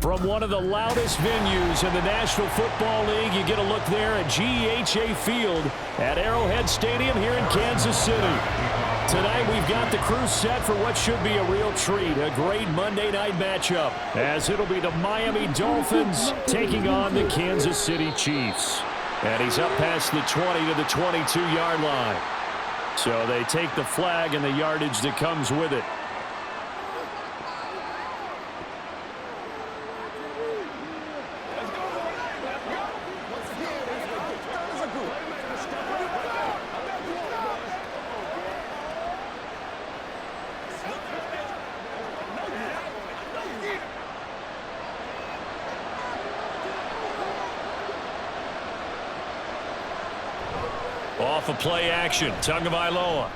From one of the loudest venues in the National Football League, you get a look there at GEHA Field at Arrowhead Stadium here in Kansas City. Tonight we've got the crew set for what should be a real treat, a great Monday night matchup, as it'll be the Miami Dolphins taking on the Kansas City Chiefs. And he's up past the 20 to the 22-yard line. So they take the flag and the yardage that comes with it. Off of play action, Tagovailoa.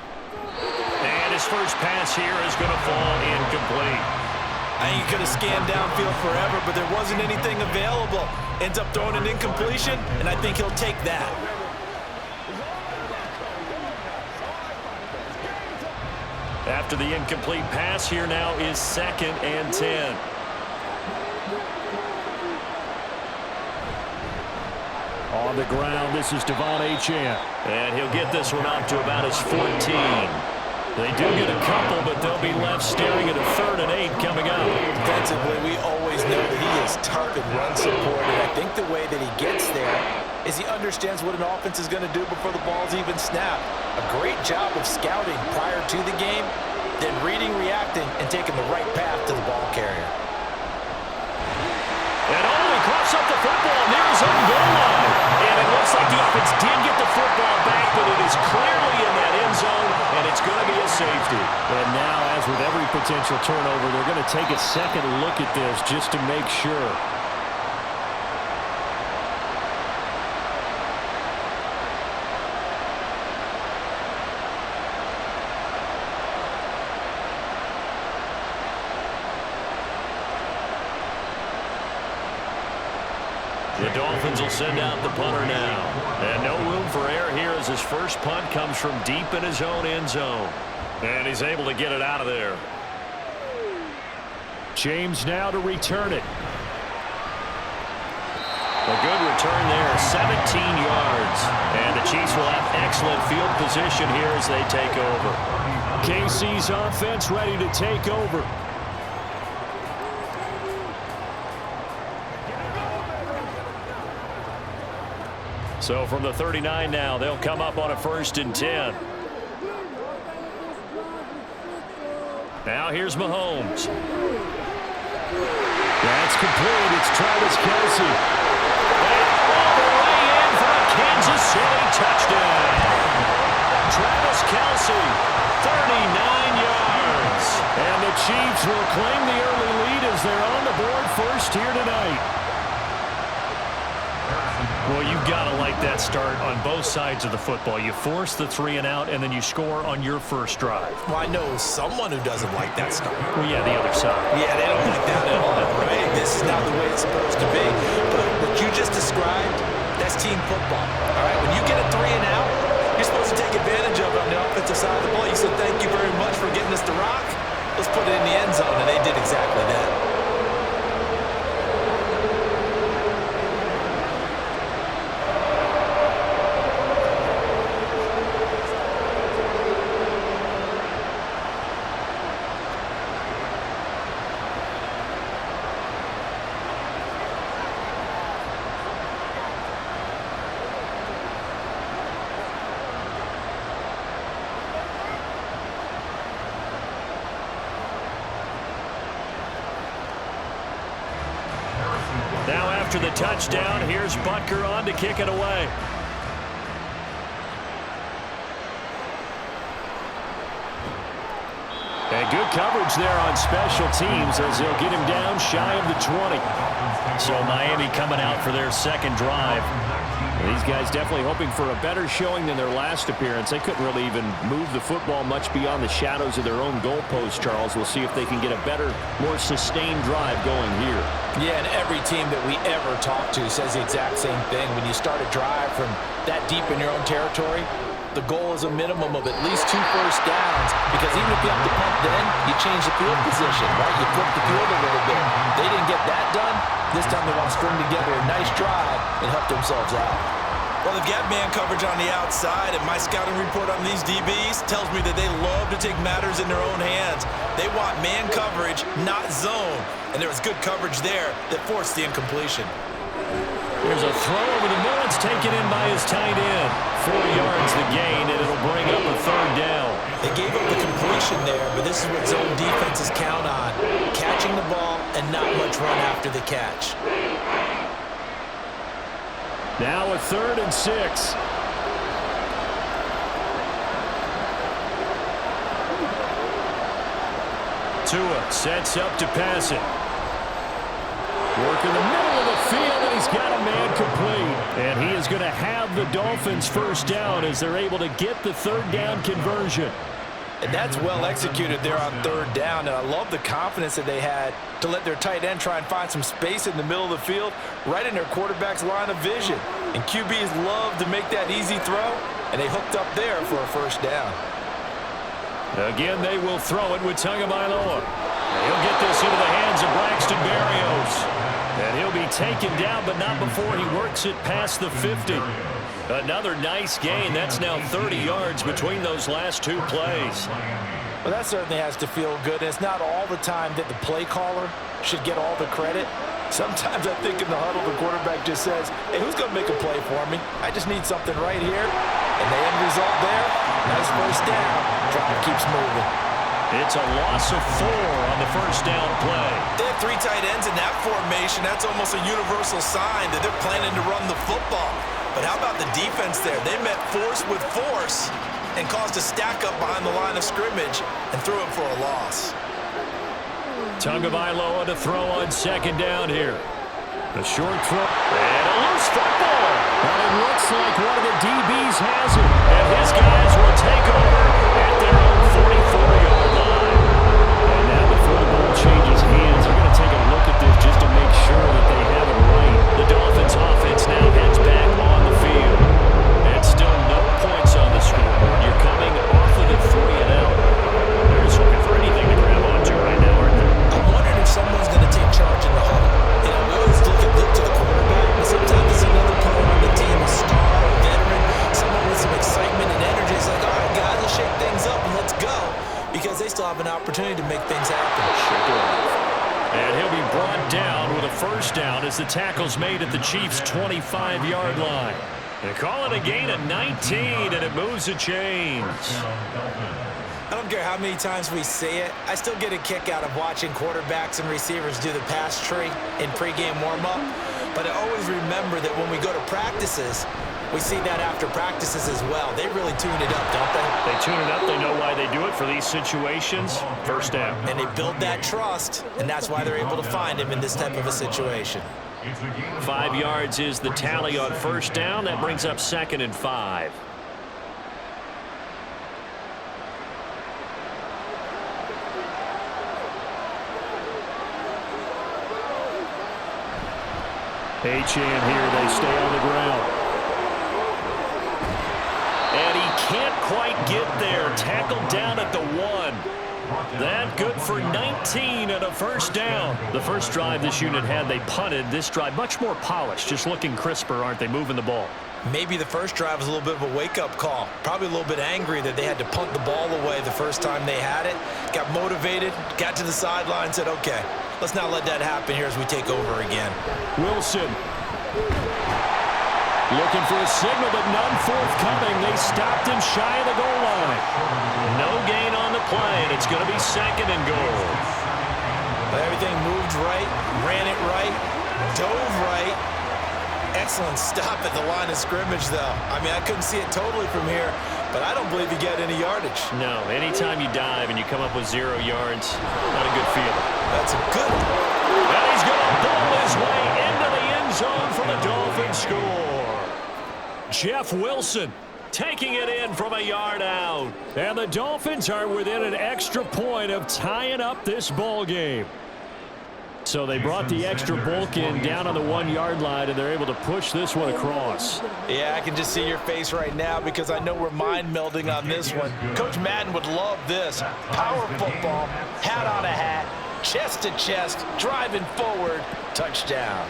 And his first pass here is going to fall incomplete. I think he could have scanned downfield forever, but there wasn't anything available. Ends up throwing an incompletion, and I think he'll take that. After the incomplete pass, here now is 2nd and 10. On the ground, this is Devon Achane. And he'll get this one out to about his 14. They do get a couple, but they'll be left staring at a 3rd and 8 coming up. Defensively, we always know that he is tough and run supported. I think the way that he gets there is he understands what an offense is going to do before the ball's even snapped. A great job of scouting prior to the game, then reading, reacting, and taking the right path to the ball carrier. And he coughs up the football near his own goal line. And it looks like the offense did get the football back, but it is clearly in that end zone, and it's going to be a safety. And now, as with every potential turnover, they're going to take a second look at this just to make sure. The Dolphins will send out the punter now. And no room for error here as his first punt comes from deep in his own end zone. And he's able to get it out of there. James now to return it. A good return there, 17 yards. And the Chiefs will have excellent field position here as they take over. KC's offense ready to take over. So from the 39 now, they'll come up on a 1st and 10. Now here's Mahomes. That's complete. It's Travis Kelce. And all the way in for a Kansas City touchdown. Travis Kelce, 39 yards. And the Chiefs will claim the early lead as they're on the board first here tonight. Well, you've got to like that start on both sides of the football. You force the 3 and out, and then you score on your first drive. Well, I know someone who doesn't like that start. Well, yeah, the other side. Yeah, they don't like that at all, right? This is not the way it's supposed to be. But what you just described, that's team football, all right? When you get a 3 and out, you're supposed to take advantage of it on the offensive side of the ball. You said, thank you very much for getting us the rock. Let's put it in the end zone, and they did exactly that. Now after the touchdown, here's Butker on to kick it away. And good coverage there on special teams as they'll get him down shy of the 20. So Miami coming out for their second drive. These guys definitely hoping for a better showing than their last appearance. They couldn't really even move the football much beyond the shadows of their own goalpost, Charles. We'll see if they can get a better, more sustained drive going here. Yeah, and every team that we ever talk to says the exact same thing. When you start a drive from that deep in your own territory, the goal is a minimum of at least 2 first downs, because even if you have to punt then, you change the field position, right? You flip the field a little bit. They didn't This time they want to string together a nice drive and help themselves out. Well, they've got man coverage on the outside, and my scouting report on these DBs tells me that they love to take matters in their own hands. They want man coverage, not zone, and there was good coverage there that forced the incompletion. There's a throw over the middle. It's taken in by his tight end. 4 yards the gain, and it'll bring up a third down. They gave up the completion there, but this is what zone defenses count on, catching the ball and not much run after the catch. Now a 3rd and 6. Tua sets up to pass it. Work in the middle of the field, and he's got a man complete. And he is going to have the Dolphins first down as they're able to get the 3rd down conversion. And that's well executed there on 3rd down, and I love the confidence that they had to let their tight end try and find some space in the middle of the field, right in their quarterback's line of vision. And QBs love to make that easy throw, and they hooked up there for a first down. Again, they will throw it with Tagovailoa. He'll get this into the hands of Braxton Berrios. And he'll be taken down, but not before he works it past the 50. Another nice gain. That's now 30 yards between those last 2 plays. Well, that certainly has to feel good. And it's not all the time that the play caller should get all the credit. Sometimes I think in the huddle, the quarterback just says, hey, who's going to make a play for me? I just need something right here. And the end result there, nice first down. Drive keeps moving. It's a loss of 4 on the first down play. They have 3 tight ends in that formation. That's almost a universal sign that they're planning to run the football. But how about the defense there? They met force with force and caused a stack up behind the line of scrimmage and threw it for a loss. Tagovailoa to throw on 2nd down here. A short throw and a loose football. But it looks like one of the DBs has it. And his guys will take over at their own 44-yard line. And now before the ball changes hands, they're going to take a look at this just to make sure that they have it right. The Dolphins offense now heads back on the field. And still no points on the scoreboard. You're coming off of the 3-and-out. They're just looking for anything to grab onto right now, aren't they? I'm wondering if someone's going to take charge in the huddle. You know, we always look to the quarterback, but sometimes it's another player on the team, a star, a veteran, someone with some excitement and energy. It's like, all right, guys, let's shake things up and let's go, because they still have an opportunity to make things happen. And he'll be brought down with a first down as the tackle's made at the Chiefs' 25-yard line. They call it a gain of 19, and it moves the chains. I don't care how many times we say it, I still get a kick out of watching quarterbacks and receivers do the pass tree in pregame warm-up. But I always remember that when we go to practices, we see that after practices as well. They really tune it up, don't they? They tune it up. They know why they do it for these situations. First down. And they build that trust, and that's why they're able to find him in this type of a situation. 5 yards is the tally on first down. That brings up 2nd and 5. Achane here. They stay on the ground. And he can't quite get there. Tackled down at the 1. That good for 19 and a first down. The first drive this unit had, they punted. This drive, much more polished, just looking crisper, aren't they, moving the ball? Maybe the first drive was a little bit of a wake-up call. Probably a little bit angry that they had to punt the ball away the first time they had it. Got motivated, got to the sideline, said, okay, let's not let that happen here as we take over again. Wilson. Looking for a signal, but none forthcoming. They stopped him shy of the goal line. No gain on the play, and it's going to be 2nd and goal. But everything moved right, ran it right, dove right. Excellent stop at the line of scrimmage, though. I mean, I couldn't see it totally from here, but I don't believe you get any yardage. No, anytime you dive and you come up with 0 yards, not a good feeling. That's a good one. And he's going to ball his way into the end zone for the Dolphins score. Jeff Wilson taking it in from a yard out. And the Dolphins are within an extra point of tying up this ball game. So they brought the extra bulk in down on the 1-yard line, and they're able to push this one across. Yeah, I can just see your face right now because I know we're mind melding on this one. Coach Madden would love this. Power football, hat on a hat, chest to chest, driving forward, touchdown.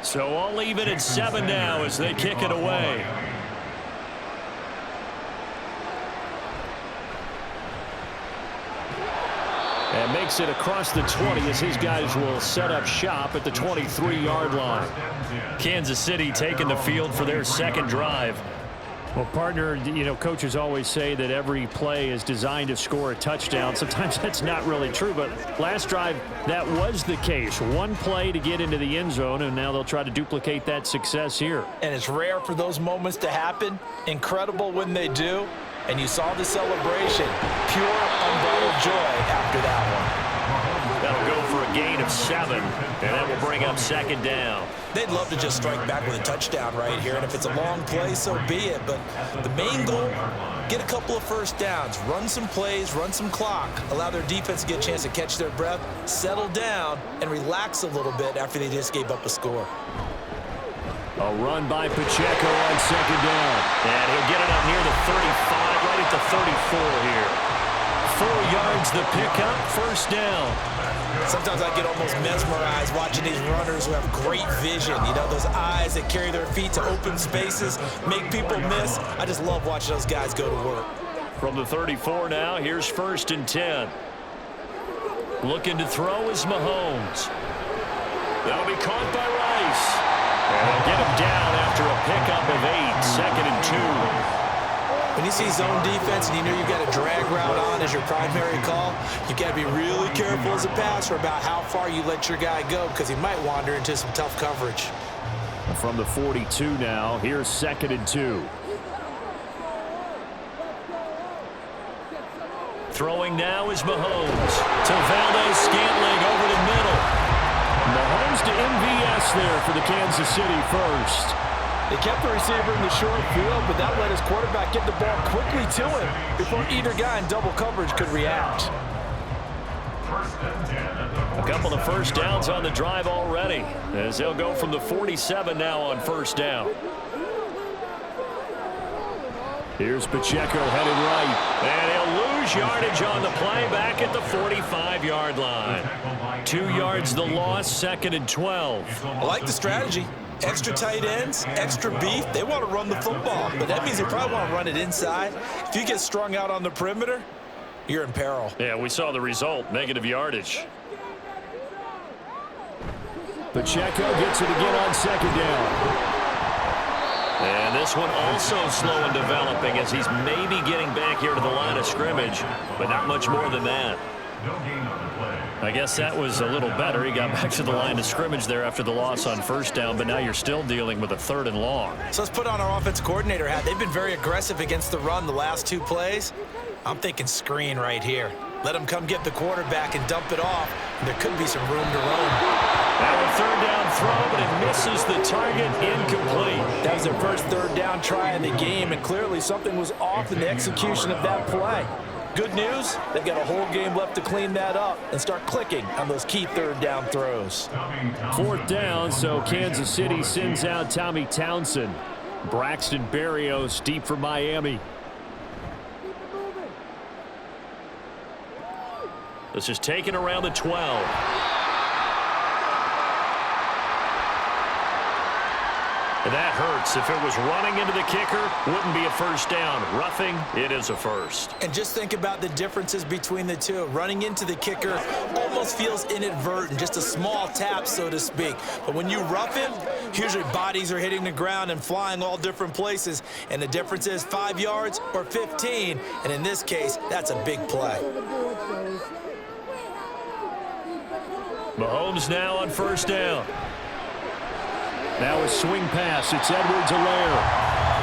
So all even at 7 now as they kick it away. And makes it across the 20 as his guys will set up shop at the 23-yard line. Kansas City taking the field for their second drive. Well, partner, you know, coaches always say that every play is designed to score a touchdown. Sometimes that's not really true, but last drive, that was the case. One play to get into the end zone, and now they'll try to duplicate that success here. And it's rare for those moments to happen. Incredible when they do. And you saw the celebration. Pure, unbridled joy after that one. That'll go for a gain of 7, and that will bring up second down. They'd love to just strike back with a touchdown right here, and if it's a long play, so be it. But the main goal, get a couple of first downs, run some plays, run some clock, allow their defense to get a chance to catch their breath, settle down, and relax a little bit after they just gave up a score. A run by Pacheco on second down. And he'll get it up near the 35, right at the 34 here. 4 yards the pickup, first down. Sometimes I get almost mesmerized watching these runners who have great vision. You know, those eyes that carry their feet to open spaces, make people miss. I just love watching those guys go to work. From the 34 now, here's 1st and 10. Looking to throw is Mahomes. That'll be caught by Rice. And they'll get him down after a pickup of 8, 2nd and 2. When you see zone defense and you know you've got a drag route on as your primary call, you got to be really careful as a passer about how far you let your guy go because he might wander into some tough coverage. From the 42 now, here's 2nd and 2. Throwing now is Mahomes. To Valdez-Scantling over the middle. Mahomes to MVS there for the Kansas City first. They kept the receiver in the short field, but that let his quarterback get the ball quickly to him before either guy in double coverage could react. A couple of first downs on the drive already, as they'll go from the 47 now on first down. Here's Pacheco headed right, and he'll lose yardage on the play back at the 45-yard line. 2 yards the loss, 2nd and 12. I like the strategy. Extra tight ends, extra beef. They want to run the football, but that means they probably want to run it inside. If you get strung out on the perimeter, you're in peril. Yeah, we saw the result, negative yardage. Pacheco gets it again on second down. And this one also slow in developing as he's maybe getting back here to the line of scrimmage, but not much more than that. I guess that was a little better. He got back to the line of scrimmage there after the loss on first down, but now you're still dealing with a 3rd and long. So let's put on our offensive coordinator hat. They've been very aggressive against the run the last 2 plays. I'm thinking screen right here. Let them come get the quarterback and dump it off, and there could be some room to roam. Now a 3rd down throw, but it misses the target, incomplete. That was their first 3rd down try in the game, and clearly something was off in the execution of that play. Good news, they've got a whole game left to clean that up and start clicking on those key 3rd down throws. 4th down, so Kansas City sends out Tommy Townsend. Braxton Berrios deep for Miami. This is taken around the 12. And that hurts. If it was running into the kicker, wouldn't be a first down. Roughing, it is a first. And just think about the differences between the two. Running into the kicker almost feels inadvertent, just a small tap, so to speak. But when you rough him, usually bodies are hitting the ground and flying all different places. And the difference is 5 yards or 15. And in this case, that's a big play. Mahomes now on first down. Now a swing pass. It's Edwards-Helaire.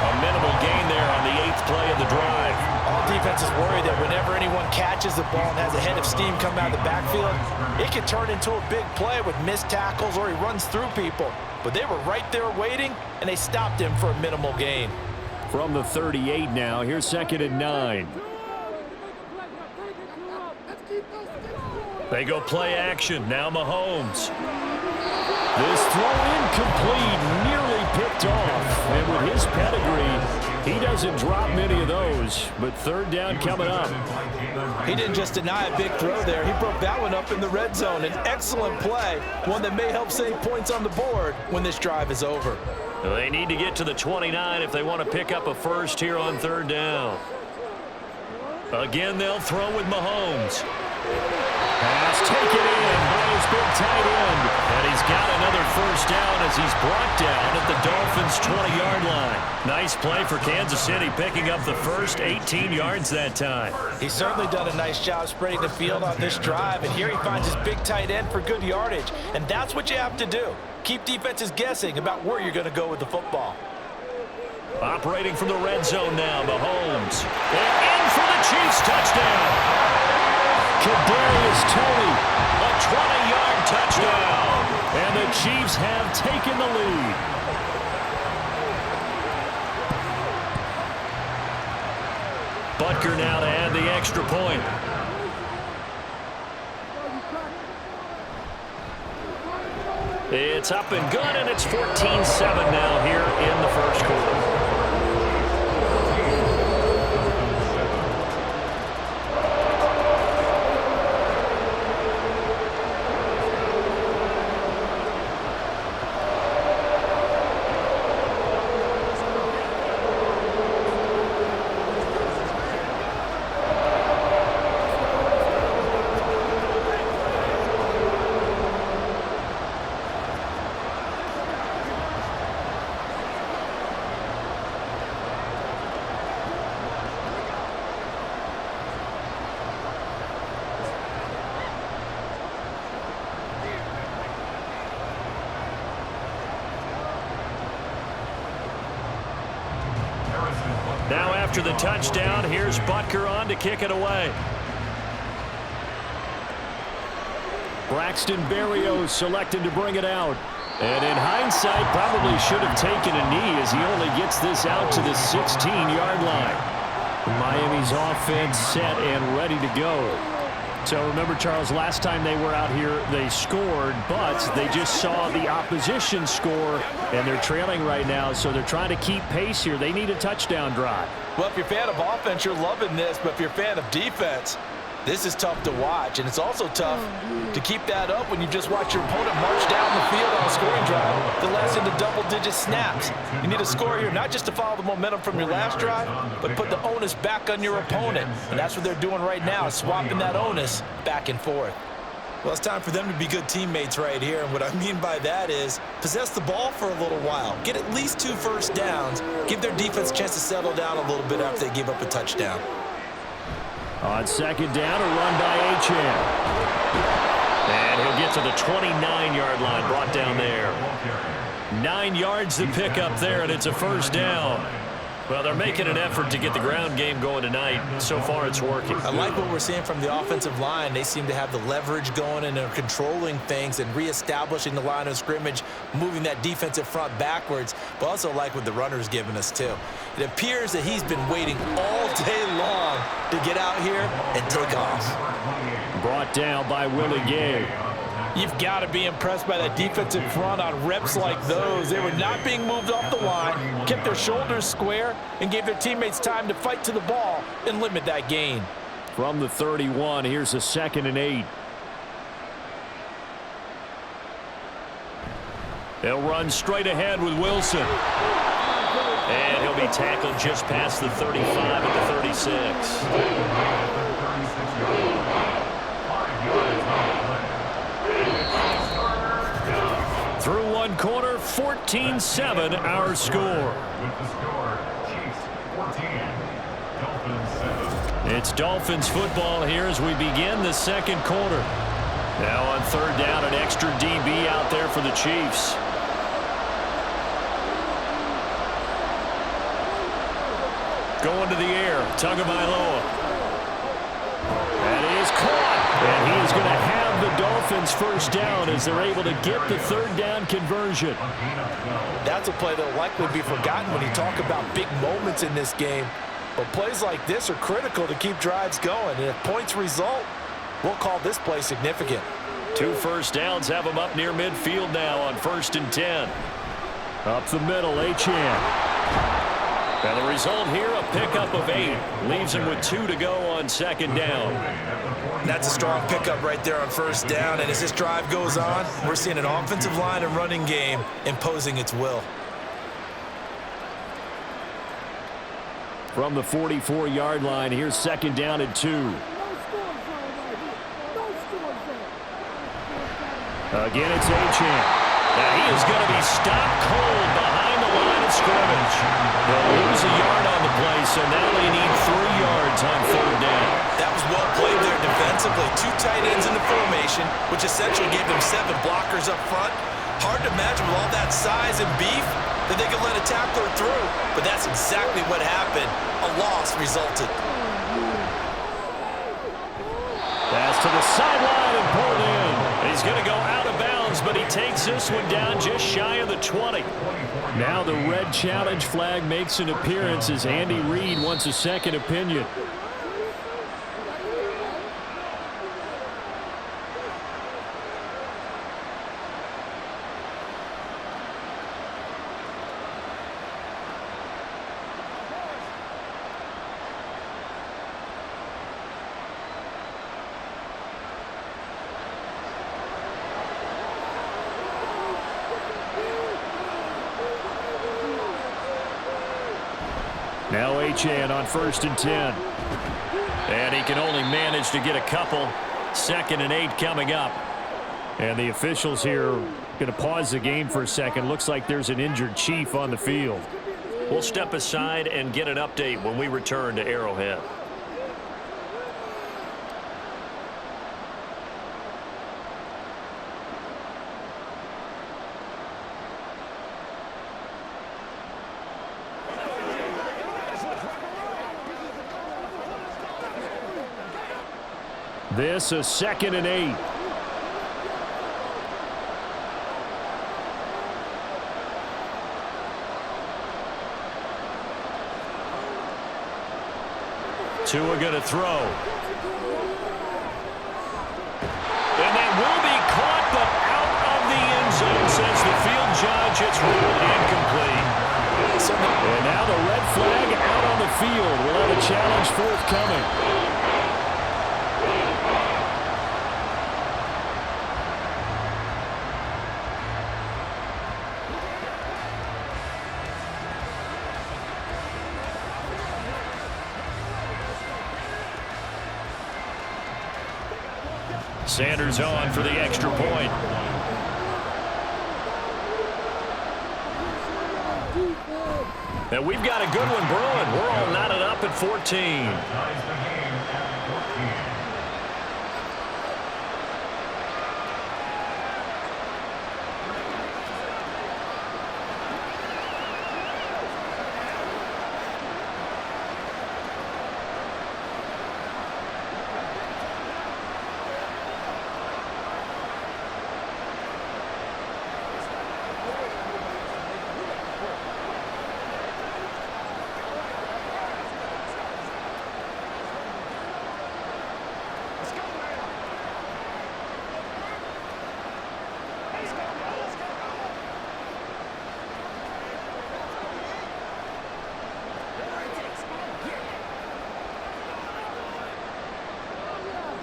A minimal gain there on the 8th play of the drive. All defenses worry that whenever anyone catches the ball and has a head of steam come out of the backfield, it can turn into a big play with missed tackles or he runs through people. But they were right there waiting, and they stopped him for a minimal gain. From the 38 now, here's 2nd and 9. They go play action. Now Mahomes. This throw incomplete, nearly picked off. And with his pedigree, he doesn't drop many of those. But 3rd down coming up. He didn't just deny a big throw there. He broke that one up in the red zone. An excellent play, one that may help save points on the board when this drive is over. They need to get to the 29 if they want to pick up a first here on 3rd down. Again, they'll throw with Mahomes. Pass taken in by his big tight end. And he's got another first down as he's brought down at the Dolphins' 20-yard line. Nice play for Kansas City, picking up the first 18 yards that time. He's certainly done a nice job spreading the field on this drive, and here he finds his big tight end for good yardage. And that's what you have to do. Keep defenses guessing about where you're going to go with the football. Operating from the red zone now, Mahomes. And in for the Chiefs' touchdown. Kadarius Toney, a 20-yard touchdown. And the Chiefs have taken the lead. Butker now to add the extra point. It's up and good, and it's 14-7 now here in the first quarter. Now after the touchdown, here's Butker on to kick it away. Braxton Berrios selected to bring it out. And in hindsight, probably should have taken a knee as he only gets this out to the 16-yard line. Miami's offense set and ready to go. So remember, Charles, last time they were out here, they scored, but they just saw the opposition score, and they're trailing right now, so they're trying to keep pace here. They need a touchdown drive. Well, if you're a fan of offense, you're loving this, but if you're a fan of defense, this is tough to watch, and it's also tough to keep that up when you just watch your opponent march down the field on a scoring drive that lasts into double-digit snaps. You need a score here, not just to follow the momentum from your last drive, but put the onus back on your opponent, and that's what they're doing right now, swapping that onus back and forth. Well, it's time for them to be good teammates right here, and what I mean by that is possess the ball for a little while, get at least 2 first downs, give their defense a chance to settle down a little bit after they give up a touchdown. On 2nd down, a run by Achane. And he'll get to the 29-yard line, brought down there. 9 yards to pick up there, and it's a first down. Well, they're making an effort to get the ground game going tonight. So far, it's working. I like what we're seeing from the offensive line. They seem to have the leverage going and are controlling things and reestablishing the line of scrimmage, moving that defensive front backwards, but also like what the runner's giving us, too. It appears that he's been waiting all day long to get out here and take off. Brought down by Willie Gay. You've got to be impressed by that defensive front on reps like those. They were not being moved off the line, kept their shoulders square, and gave their teammates time to fight to the ball and limit that gain. From the 31, here's a 2nd and 8. They'll run straight ahead with Wilson. And he'll be tackled just past the 35 at the 36. Through one quarter, 14-7 our score. It's Dolphins football here as we begin the 2nd quarter. Now on 3rd down, an extra DB out there for the Chiefs. Going to the air. Tagovailoa. That is caught. And he is going to have the Dolphins first down as they're able to get the third down conversion. That's a play that will likely be forgotten when you talk about big moments in this game. But plays like this are critical to keep drives going. And if points result, we'll call this play significant. 2 first downs have them up near midfield now on 1st and 10. Up the middle, Achane. And the result here, a pickup of 8. Leaves him with 2 to go on 2nd down. That's a strong pickup right there on 1st down. And as this drive goes on, we're seeing an offensive line and running game imposing its will. From the 44-yard line, here's 2nd down and 2. Again, it's Achane. Now he is going to be stopped cold behind the line of scrimmage. They'll lose a yard on the play, so now they need 3 yards on 3rd down. That was well played there defensively. 2 tight ends in the formation, which essentially gave them 7 blockers up front. Hard to imagine with all that size and beef that they could let a tackler through. But that's exactly what happened. A loss resulted. Pass to the sideline and pulled in. He's going to go out of bounds, but he takes this one down just shy of the 20. Now the red challenge flag makes an appearance as Andy Reid wants a second opinion. Now Achane on 1st and 10. And he can only manage to get a couple. 2nd and 8 coming up. And the officials here are going to pause the game for a second. Looks like there's an injured Chief on the field. We'll step aside and get an update when we return to Arrowhead. This is 2nd and 8. Tua going to throw. And that will be caught, but out of the end zone, says the field judge. It's ruled incomplete. And now the red flag out on the field. We'll have a challenge forthcoming. Sanders on for the extra point. And we've got a good one brewing. We're all knotted up at 14.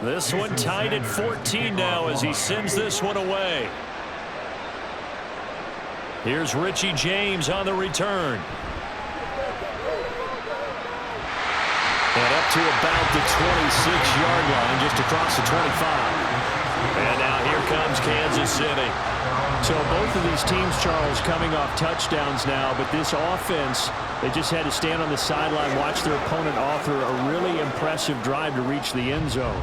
This one tied at 14 now as he sends this one away. Here's Richie James on the return. And up to about the 26-yard line, just across the 25. And now here comes Kansas City. So both of these teams, Charles, coming off touchdowns now, but this offense, they just had to stand on the sideline, watch their opponent author a really impressive drive to reach the end zone.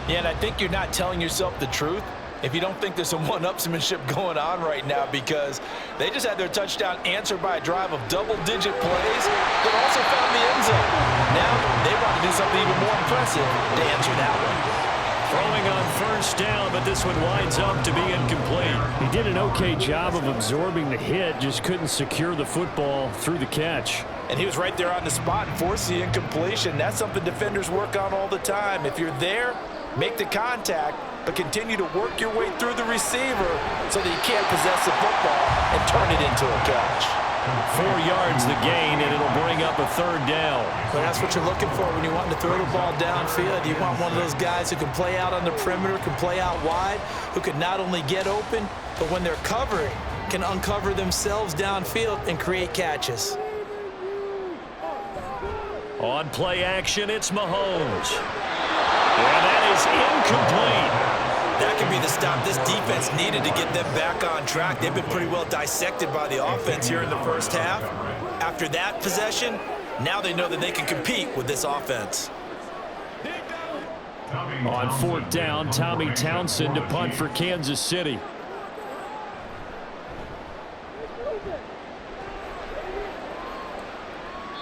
Yeah, and I think you're not telling yourself the truth if you don't think there's some one-upsmanship going on right now, because they just had their touchdown answered by a drive of double-digit plays, but also found the end zone. Now they want to do something even more impressive to answer that one. Throwing on first down, but this one winds up to be incomplete. He did an okay job of absorbing the hit, just couldn't secure the football through the catch. And he was right there on the spot and forced the incompletion. That's something defenders work on all the time. If you're there, make the contact, but continue to work your way through the receiver so that you can't possess the football and turn it into a catch. 4 yards the gain, and it'll bring up a third down. But that's what you're looking for when you're wanting to throw the ball downfield. You want one of those guys who can play out on the perimeter, can play out wide, who can not only get open, but when they're covering, can uncover themselves downfield and create catches. On play action, it's Mahomes. And that is incomplete. That could be the stop this defense needed to get them back on track. They've been pretty well dissected by the offense here in the first half. After that possession, now they know that they can compete with this offense. On fourth down, Tommy Townsend to punt for Kansas City.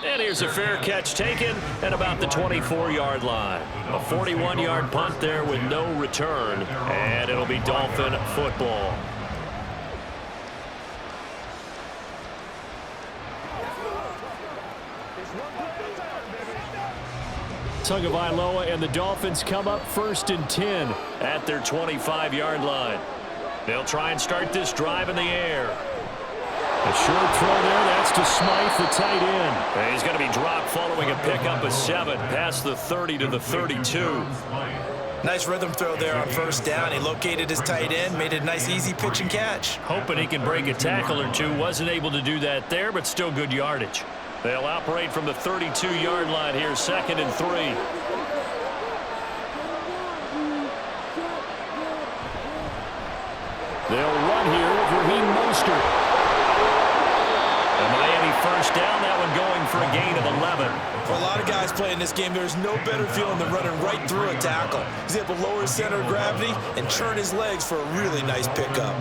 And here's a fair catch taken at about the 24-yard line. A 41-yard punt there with no return, and it'll be Dolphin football. Tagovailoa and the Dolphins come up 1st and 10 at their 25-yard line. They'll try and start this drive in the air. A short throw there, that's to Smythe, the tight end. And he's going to be dropped following a pickup of 7 past the 30 to the 32. Nice rhythm throw there on first down. He located his tight end, made it a nice, easy pitch and catch. Hoping he can break a tackle or two. Wasn't able to do that there, but still good yardage. They'll operate from the 32-yard line here, 2nd and 3. They'll run here with Raheem Mostert. The Miami first down, that one going for a gain of 11. For a lot of guys playing this game, there's no better feeling than running right through a tackle. He's able to lower his center of gravity and churn his legs for a really nice pickup.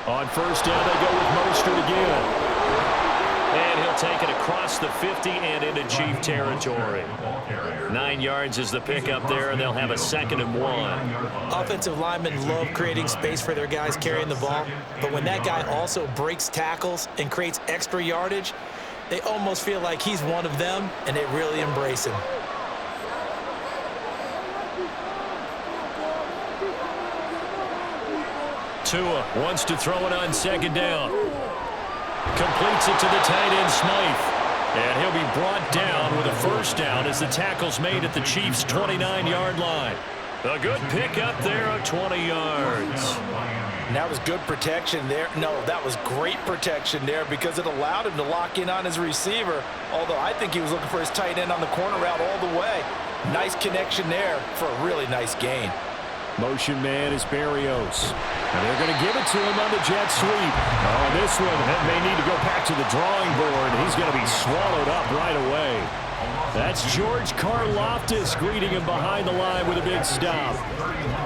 On first down, they go with Mostert again. And he'll take it across the 50 and into Chief territory. 9 yards is the pickup there, and they'll have a 2nd and 1. Offensive linemen love creating space for their guys carrying the ball, but when that guy also breaks tackles and creates extra yardage, they almost feel like he's one of them, and they really embrace him. Tua wants to throw it on 2nd down. Completes it to the tight end, Smythe. And he'll be brought down with a first down as the tackle's made at the Chiefs' 29-yard line. A good pickup there of 20 yards. And that was good protection there. No, that was great protection there because it allowed him to lock in on his receiver, although I think he was looking for his tight end on the corner route all the way. Nice connection there for a really nice gain. Motion man is Berrios. And they're going to give it to him on the jet sweep. Oh, this one may need to go back to the drawing board. He's going to be swallowed up right away. That's George Karlaftis greeting him behind the line with a big stop.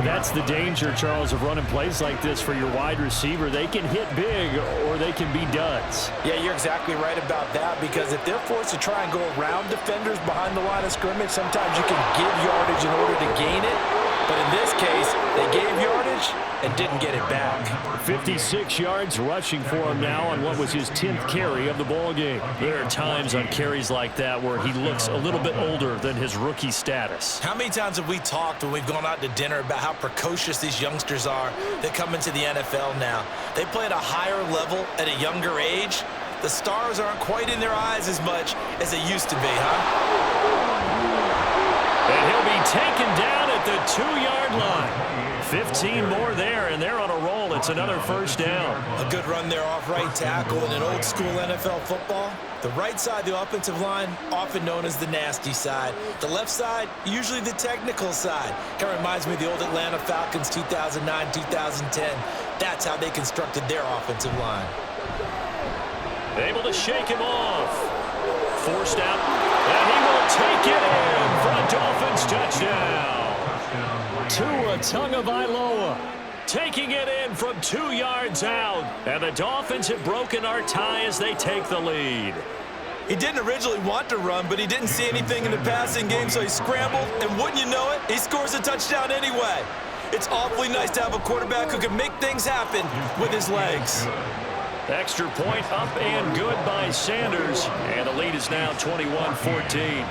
That's the danger, Charles, of running plays like this for your wide receiver. They can hit big or they can be duds. Yeah, you're exactly right about that, because if they're forced to try and go around defenders behind the line of scrimmage, sometimes you can give yardage in order to gain it. But in this case, they gave yardage and didn't get it back. 56 yards rushing for him now on what was his 10th carry of the ball game. There are times on carries like that where he looks a little bit older than his rookie status. How many times have we talked when we've gone out to dinner about how precocious these youngsters are that come into the NFL now? They play at a higher level at a younger age. The stars aren't quite in their eyes as much as they used to be, huh? And he'll be taken down at the 2-yard line. 15 more there, and they're on a roll It's another first down. A good run there off right tackle in an old-school NFL football. The right side, the offensive line, often known as the nasty side. The left side, usually the technical side. Kind of reminds me of the old Atlanta Falcons 2009, 2010. That's how they constructed their offensive line. Able to shake him off. Forced out, and he will take it in for a Dolphins touchdown. Tua Tagovailoa taking it in from 2 yards out. And the Dolphins have broken our tie as they take the lead. He didn't originally want to run, but he didn't see anything in the passing game, so he scrambled, and wouldn't you know it, he scores a touchdown anyway. It's awfully nice to have a quarterback who can make things happen with his legs. Extra point up and good by Sanders. And the lead is now 21-14.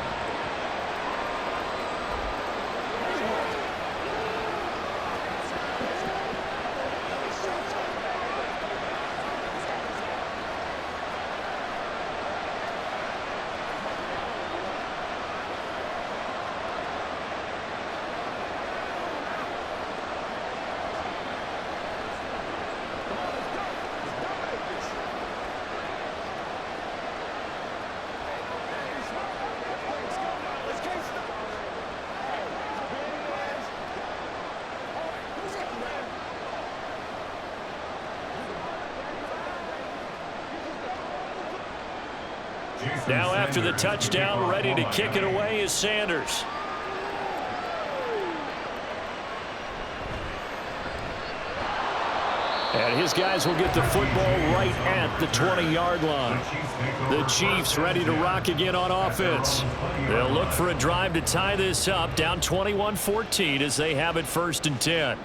Now after the touchdown, ready to kick it away is Sanders. And his guys will get the football right at the 20-yard line. The Chiefs ready to rock again on offense. They'll look for a drive to tie this up, down 21-14 as they have it 1st and 10.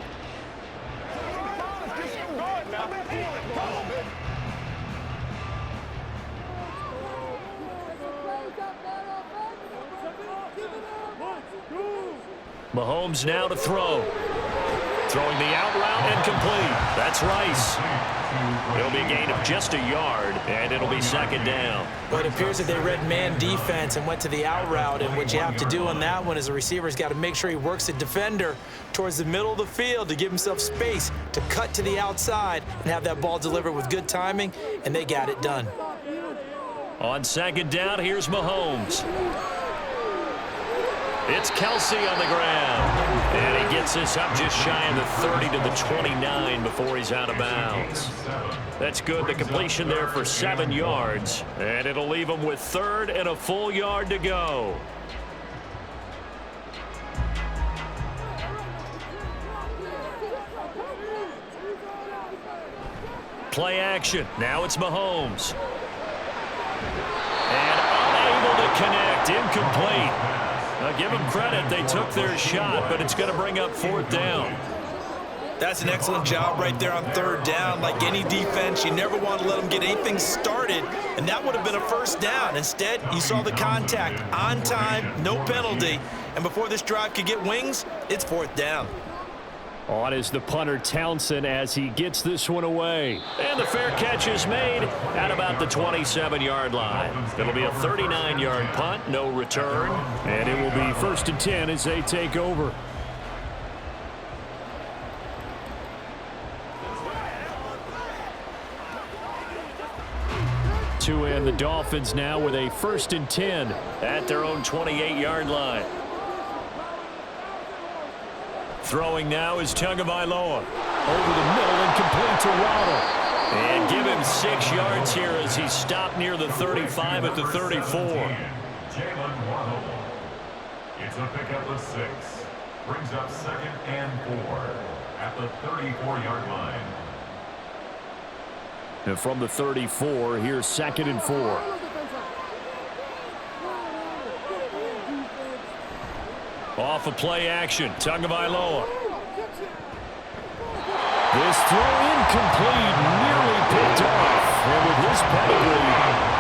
Mahomes now to throw. Throwing the out route and complete. That's Rice. It'll be a gain of just a yard, and it'll be 2nd down. Well, it appears that they read man defense and went to the out route, and what you have to do on that one is the receiver's got to make sure he works the defender towards the middle of the field to give himself space to cut to the outside and have that ball delivered with good timing, and they got it done. On 2nd down, here's Mahomes. It's Kelsey on the ground. And he gets this up just shy of the 30 to the 29 before he's out of bounds. That's good. The completion there for 7 yards. And it'll leave him with 3rd and a full yard to go. Play action. Now it's Mahomes. And unable to connect. Incomplete. Now give them credit. They took their shot, but it's going to bring up 4th down. That's an excellent job right there on 3rd down. Like any defense, you never want to let them get anything started, and that would have been a 1st down. Instead, you saw the contact on time, no penalty, and before this drive could get wings, it's 4th down. On is the punter Townsend as he gets this one away. And the fair catch is made at about the 27-yard line. It'll be a 39-yard punt, no return. And it will be 1st and 10 as they take over. To end the Dolphins now with a 1st and 10 at their own 28-yard line. Throwing now is Tagovailoa. Over the middle and complete to Waddle. And give him 6 yards here as he's stopped near the 35 at the 34. Jalen Waddle. It's a pickup of 6. Brings up 2nd and 4 at the 34-yard line. And from the 34, here's 2nd and 4. Off of play action, Tagovailoa. This throw incomplete, nearly picked off. And with his pedigree,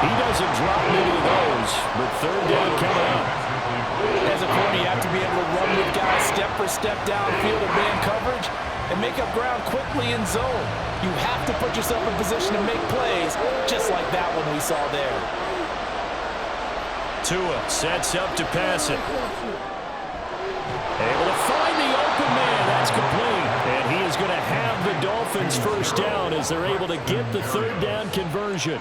he doesn't drop many of those. But 3rd down coming up. As a corner, you have to be able to run with guys step for step downfield in man coverage and make up ground quickly in zone. You have to put yourself in position to make plays, just like that one we saw there. Tua sets up to pass it. Able to find the open man. That's complete. And he is is going to have the Dolphins first down as they're able to get the third down conversion.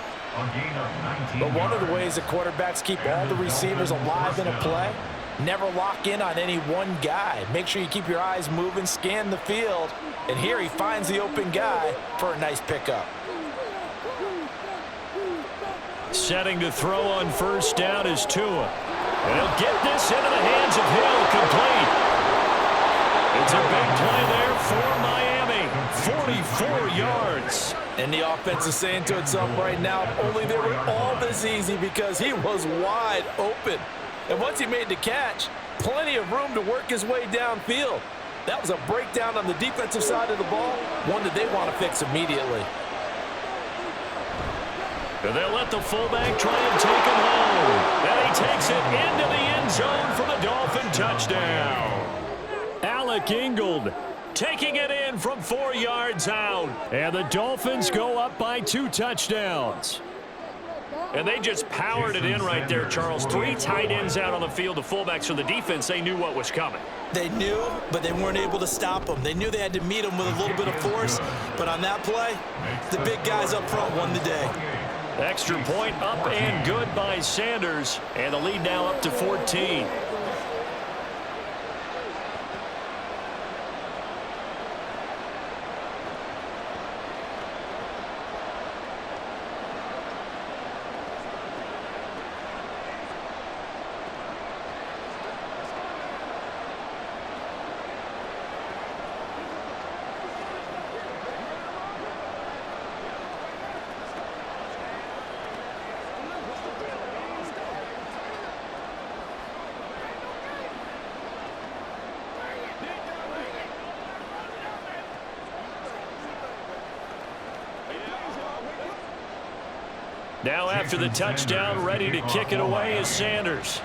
But one of the ways that quarterbacks keep all the receivers alive in a play, never lock in on any one guy. Make sure you keep your eyes moving, scan the field, and here he finds the open guy for a nice pickup. Setting to throw on first down is Tua. And he'll get this into the hands of Hill, complete. It's a big play there for Miami. 44 yards. And the offense is saying to itself right now, if only they were all this easy, because he was wide open. And once he made the catch, plenty of room to work his way downfield. That was a breakdown on the defensive side of the ball, one that they want to fix immediately. And they'll let the fullback try and take him home. And he takes it into the end zone for the Dolphin touchdown. Alec Ingold taking it in from 4 yards out. And the Dolphins go up by 2 touchdowns. And they just powered it in right there, Charles. 3 tight ends out on the field. The fullbacks for the defense, they knew what was coming. They knew, but they weren't able to stop them. They knew they had to meet them with a little bit of force. But on that play, the big guys up front won the day. Extra point up and good by Sanders. And the lead now up to 14. Now after the touchdown, ready to kick it away is Sanders.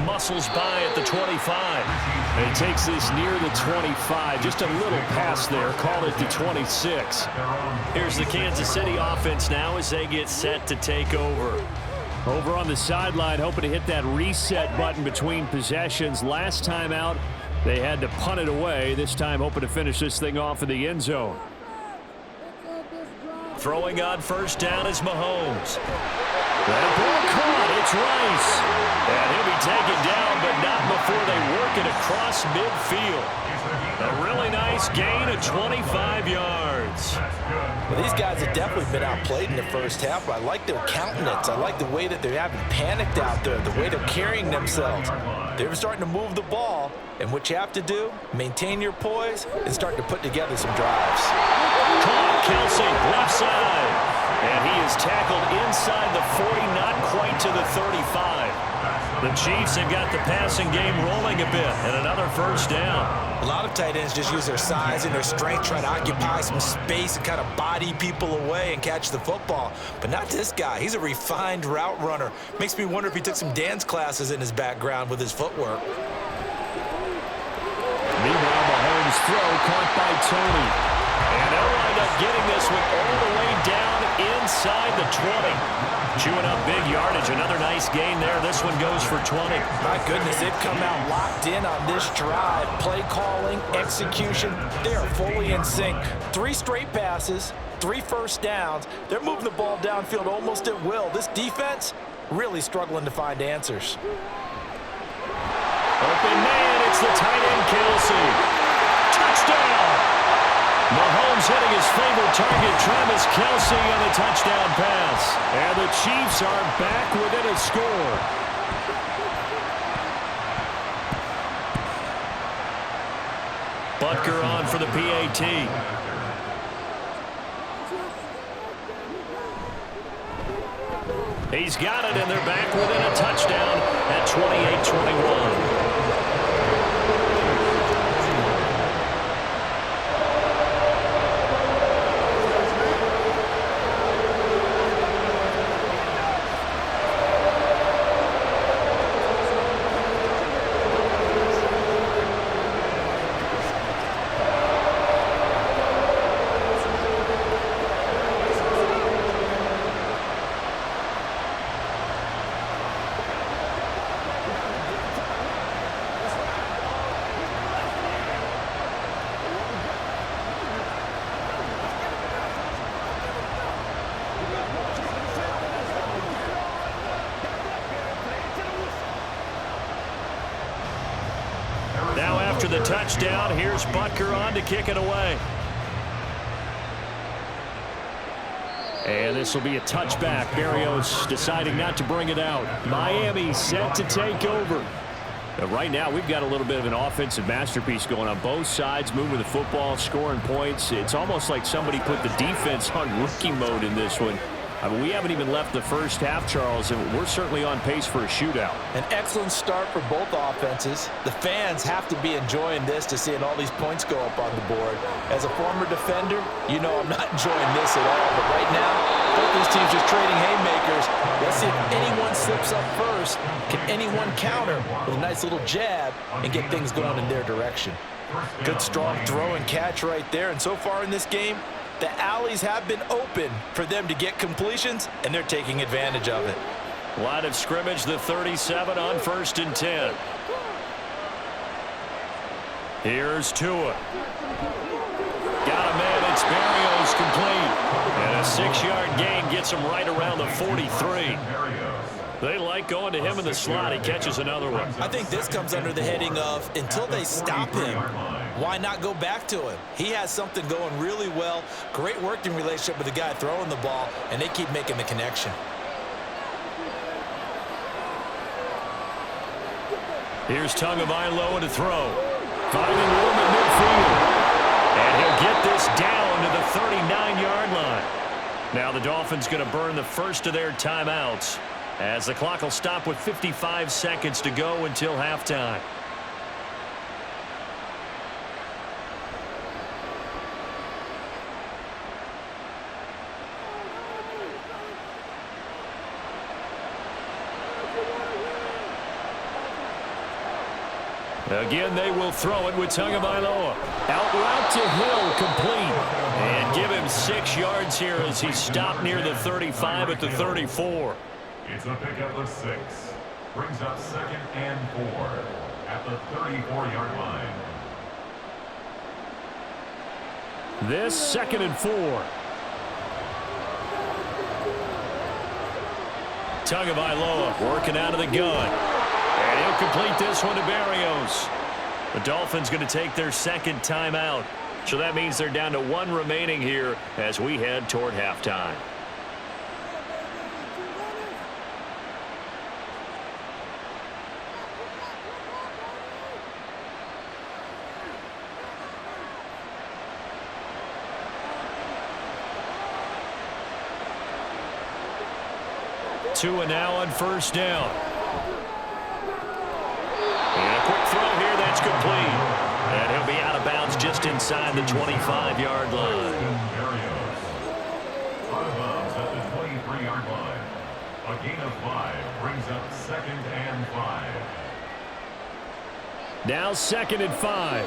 Muscles by at the 25. And he takes this near the 25. Just a little pass there. Call it the 26. Here's the Kansas City offense now as they get set to take over. Over on the sideline, hoping to hit that reset button between possessions. Last time out, they had to punt it away. This time hoping to finish this thing off in the end zone. Throwing on first down is Mahomes. That ball caught. It's Rice. And he'll be taken down, but not before they work it across midfield. A really nice gain of 25 yards. Well, these guys have definitely been outplayed in the first half, but I like their countenance. I like the way that they're having panicked out there, the way they're carrying themselves. They're starting to move the ball, and what you have to do, maintain your poise and start to put together some drives. Caught Kelsey, left side. And he is tackled inside the 40, not quite to the 35. The Chiefs have got the passing game rolling a bit, and another first down. A lot of tight ends just use their size and their strength, try to occupy some space and kind of body people away and catch the football. But not this guy. He's a refined route runner. Makes me wonder if he took some dance classes in his background with his footwork. Meanwhile, Mahomes' throw caught by Tony. And they'll wind up getting this one all the way down inside the 20. Chewing up big yardage. Another nice gain there. This one goes for 20. My goodness, they've come out locked in on this drive. Play calling, execution, they are fully in sync. 3 straight passes, 3 first downs. They're moving the ball downfield almost at will. This defense really struggling to find answers. Open man, it's the tight end, Kelsey. Touchdown! Mahomes hitting his favorite target, Travis Kelsey, on the touchdown pass. And the Chiefs are back within a score. Butker on for the PAT. He's got it, and they're back within a touchdown at 28-21. after the touchdown. Here's Butker on to kick it away. And this will be a touchback. Berrios deciding not to bring it out. Miami set to take over. Right now, we've got a little bit of an offensive masterpiece going on both sides, moving the football, scoring points. It's almost like somebody put the defense on rookie mode in this one. I mean, we haven't even left the first half, Charles, and we're certainly on pace for a shootout. An excellent start for both offenses. The fans have to be enjoying this to seeing all these points go up on the board. As a former defender, you know I'm not enjoying this at all. But right now, both these teams just trading haymakers. Let's see if anyone slips up first. Can anyone counter with a nice little jab and get things going in their direction? Good, strong throw and catch right there. And so far in this game, the alleys have been open for them to get completions, and they're taking advantage of it. Line of scrimmage, the 37 on 1st and 10. Here's Tua. Got a man, it's Berrios complete. And a 6-yard gain gets him right around the 43. They like going to him in the slot. He catches another one. I think this comes under the heading of until they stop him, why not go back to him? He has something going really well. Great working relationship with the guy throwing the ball, and they keep making the connection. Here's Tagovailoa to throw. Finding room in midfield. And he'll get this down to the 39-yard line. Now the Dolphins going to burn the first of their timeouts, as the clock will stop with 55 seconds to go until halftime. Again, they will throw it with Tagovailoa. Out route to Hill, complete. And give him 6 yards here as he stopped near the 35 at the 34. It's a pickup of 6. Brings up 2nd and 4 at the 34-yard line. This 2nd and 4. Tagovailoa working out of the gun. And he'll complete this one to Berrios. The Dolphins going to take their 2nd timeout. So that means they're down to 1 remaining here as we head toward halftime. Tua now on 1st down. And a quick throw here, that's complete. And he'll be out of bounds just inside the 25-yard line. Out of bounds at the 23-yard line. A gain of 5 brings up 2nd and 5. Now 2nd and 5.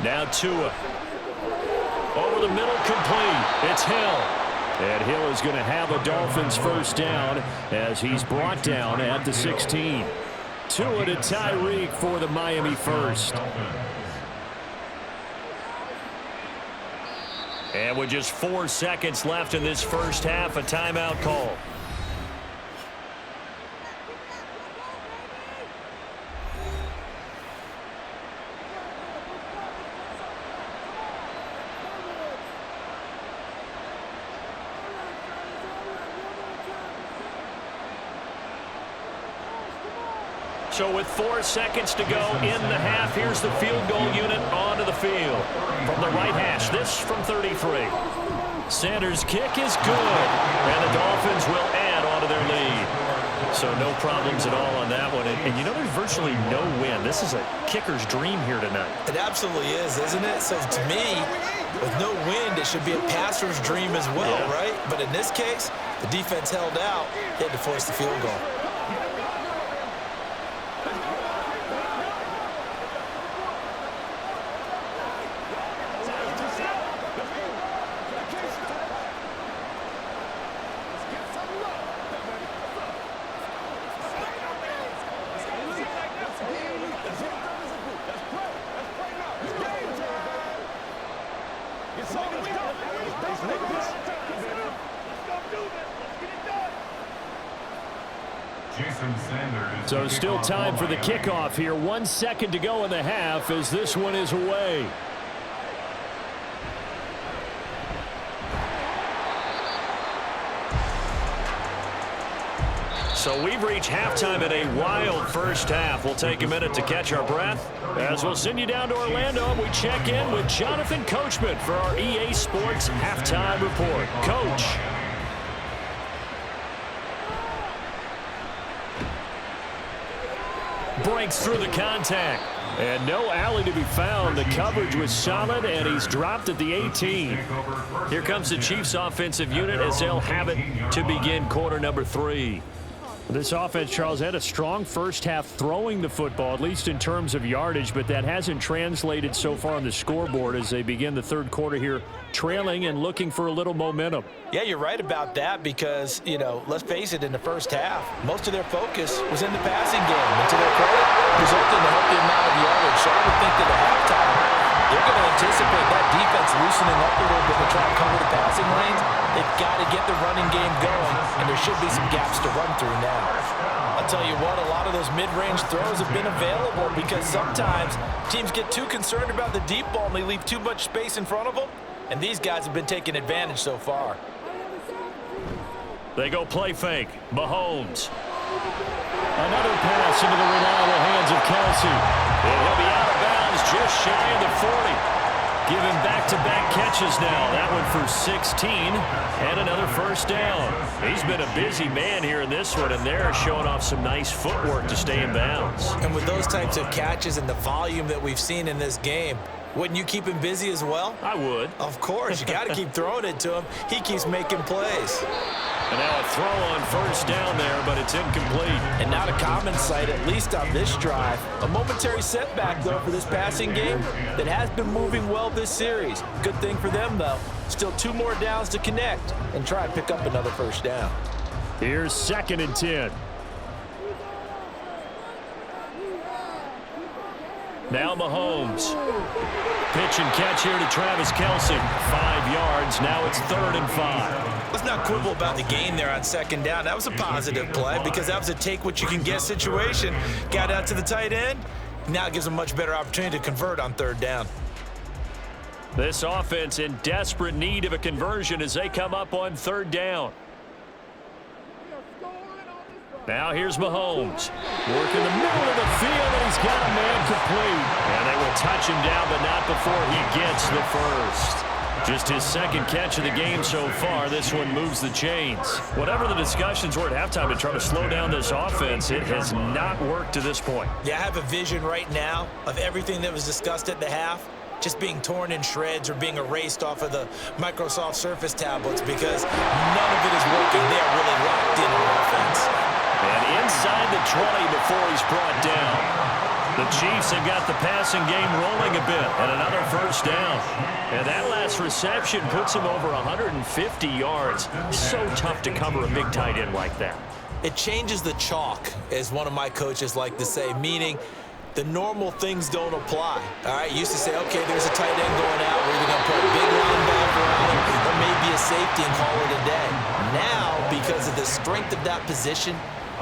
Now Tua. Over the middle, complete. It's Hill. And Hill is going to have a Dolphins 1st down as he's brought down at the 16. Tua to Tyreek for the Miami 1st. And with just 4 seconds left in this first half, a timeout call. So with 4 seconds to go in the half, here's the field goal unit onto the field. From the right hash, this from 33. Sanders' kick is good, and the Dolphins will add onto their lead. So no problems at all on that one. And you know, there's virtually no wind. This is a kicker's dream here tonight. It absolutely is, isn't it? So to me, with no wind, it should be a passer's dream as well, right? But in this case, the defense held out. They had to force the field goal. Jason Sanders. So still time for the kickoff here. 1 second to go in the half as this one is away. So we've reached halftime in a wild first half. We'll take a minute to catch our breath as we'll send you down to Orlando and we check in with Jonathan Coachman for our EA Sports Halftime Report. Coach. Breaks through the contact. And no alley to be found. The coverage was solid, and he's dropped at the 18. Here comes the Chiefs offensive unit as they'll have it to begin quarter number 3. This offense, Charles, had a strong first half throwing the football, at least in terms of yardage, but that hasn't translated so far on the scoreboard as they begin the third quarter here, trailing and looking for a little momentum. Yeah, you're right about that because, let's face it, in the first half, most of their focus was in the passing game. And to their credit, resulted in a healthy amount of yardage. So I would think that at halftime, they're going to anticipate that defense loosening up a little bit to try and cover the passing lanes. They've got to get the running game going, and there should be some gaps to run through now. I'll tell you what, a lot of those mid-range throws have been available because sometimes teams get too concerned about the deep ball and they leave too much space in front of them, and these guys have been taking advantage so far. They go play fake. Mahomes. Another pass into the reliable hands of Kelsey. And he'll be out of bounds just shy of the 40. Give him back-to-back catches now. That one for 16 and another first down. He's been a busy man here in this one, and they're showing off some nice footwork to stay in bounds. And with those types of catches and the volume that we've seen in this game, wouldn't you keep him busy as well? I would. Of course. You got to keep throwing it to him. He keeps making plays. And now a throw on first down there, but it's incomplete. And not a common sight, at least on this drive. A momentary setback, though, for this passing game that has been moving well this series. Good thing for them, though. Still 2 more downs to connect and try and pick up another first down. Here's 2nd and 10. Now Mahomes. Pitch and catch here to Travis Kelsey. 5 yards. Now it's 3rd and 5. Let's not quibble about the gain there on 2nd down. That was a positive play because that was a take-what-you-can-get situation. Got out to the tight end. Now it gives them a much better opportunity to convert on 3rd down. This offense in desperate need of a conversion as they come up on 3rd down. Now here's Mahomes. Working the middle of the field, and he's got a man complete. And they will touch him down, but not before he gets the first. Just his 2nd catch of the game so far. This one moves the chains. Whatever the discussions were at halftime to try to slow down this offense, it has not worked to this point. Yeah, I have a vision right now of everything that was discussed at the half just being torn in shreds or being erased off of the Microsoft Surface tablets because none of it is working. They're really locked in on offense. And inside the 20 before he's brought down. The Chiefs have got the passing game rolling a bit, and another first down. And that last reception puts him over 150 yards. So tough to cover a big tight end like that. It changes the chalk, as one of my coaches like to say, meaning the normal things don't apply. All right, you used to say, okay, there's a tight end going out. We're either going to put a big linebacker on him or maybe a safety and call it a day. Now, because of the strength of that position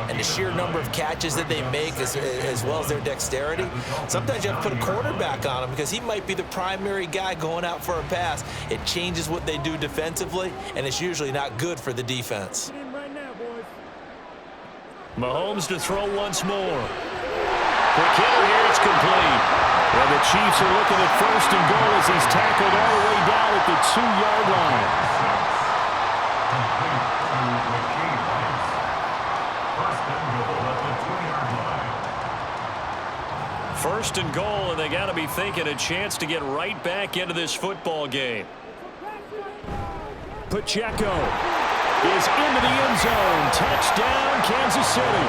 and the sheer number of catches that they make as well as their dexterity, sometimes you have to put a quarterback on him because he might be the primary guy going out for a pass. It changes what they do defensively, and it's usually not good for the defense. Mahomes to throw once more. Quick hitter here, it's complete. And the Chiefs are looking at 1st and goal as he's tackled all the way down at the 2-yard line. First and goal, and they got to be thinking a chance to get right back into this football game. Pacheco is into the end zone. Touchdown, Kansas City.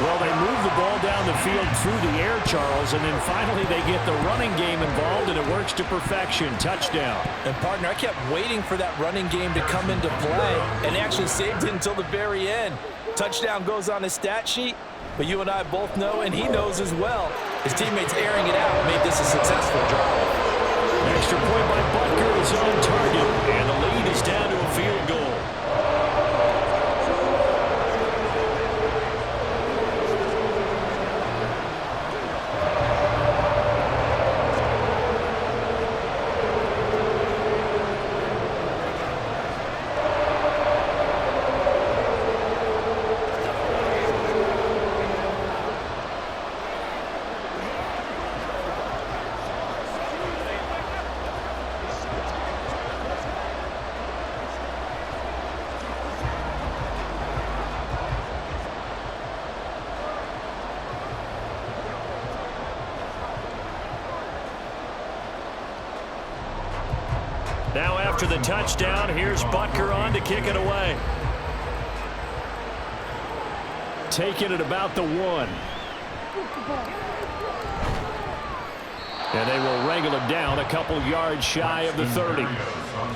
Well, they move the ball down the field through the air, Charles, and then finally they get the running game involved, and it works to perfection. Touchdown. And, partner, I kept waiting for that running game to come into play and actually saved it until the very end. Touchdown goes on his stat sheet, but you and I both know, and he knows as well, his teammates airing it out made this a successful drive. Extra point by Butker is on target, and the lead is down to a field goal. Now after the touchdown, here's Butker on to kick it away. Taking it about the 1. And they will wrangle him down a couple yards shy of the 30.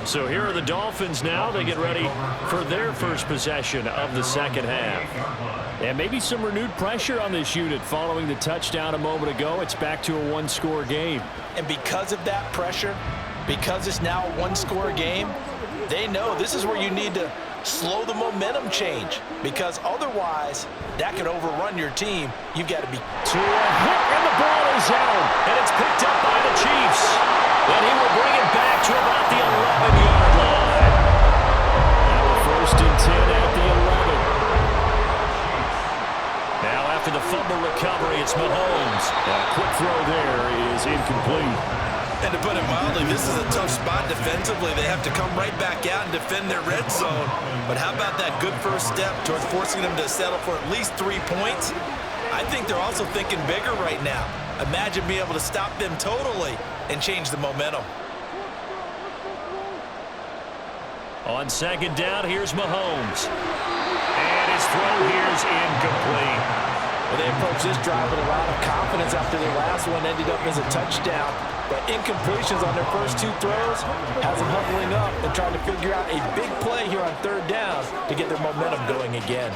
So here are the Dolphins now. They get ready for their first possession of the second half. And maybe some renewed pressure on this unit following the touchdown a moment ago. It's back to a one-score game. And because of that pressure, because it's now a one-score game, they know this is where you need to slow the momentum change, because otherwise that could overrun your team. You've got to be to a hit, and the ball is out, and it's picked up by the Chiefs. And he will bring it back to about the 11-yard line. Now a 1st and 10 at the 11. Now after the fumble recovery, it's Mahomes. A quick throw there is incomplete. And to put it mildly, this is a tough spot defensively. They have to come right back out and defend their red zone. But how about that good first step towards forcing them to settle for at least 3 points? I think they're also thinking bigger right now. Imagine being able to stop them totally and change the momentum. On 2nd down, here's Mahomes. And his throw here is incomplete. Well, they approached this drive with a lot of confidence after their last one ended up as a touchdown. But incompletions on their first 2 throws has them huddling up and trying to figure out a big play here on 3rd down to get their momentum going again.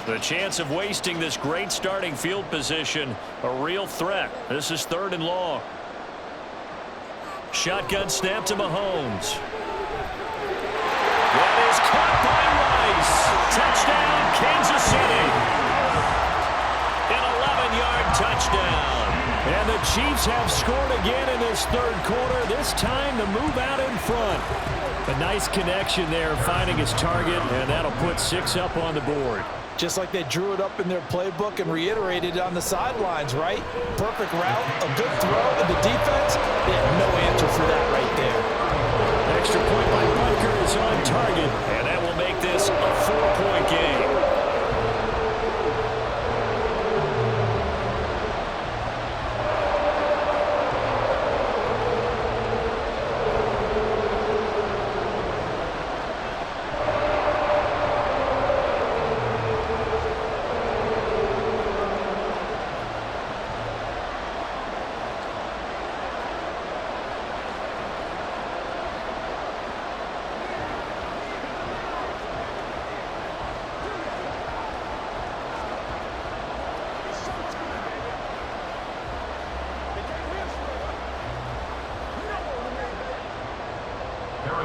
The chance of wasting this great starting field position, a real threat. This is 3rd and long. Shotgun snap to Mahomes. That is caught by Rice. Touchdown, Kansas City. An 11-yard touchdown. And the Chiefs have scored again in this 3rd quarter. This time the move out in front. A nice connection there, finding his target, and that'll put 6 up on the board. Just like they drew it up in their playbook and reiterated it on the sidelines, right? Perfect route, a good throw, and the defense, they had no answer for that right there. Extra point by Butker is on target, and that will make this a 4-point game.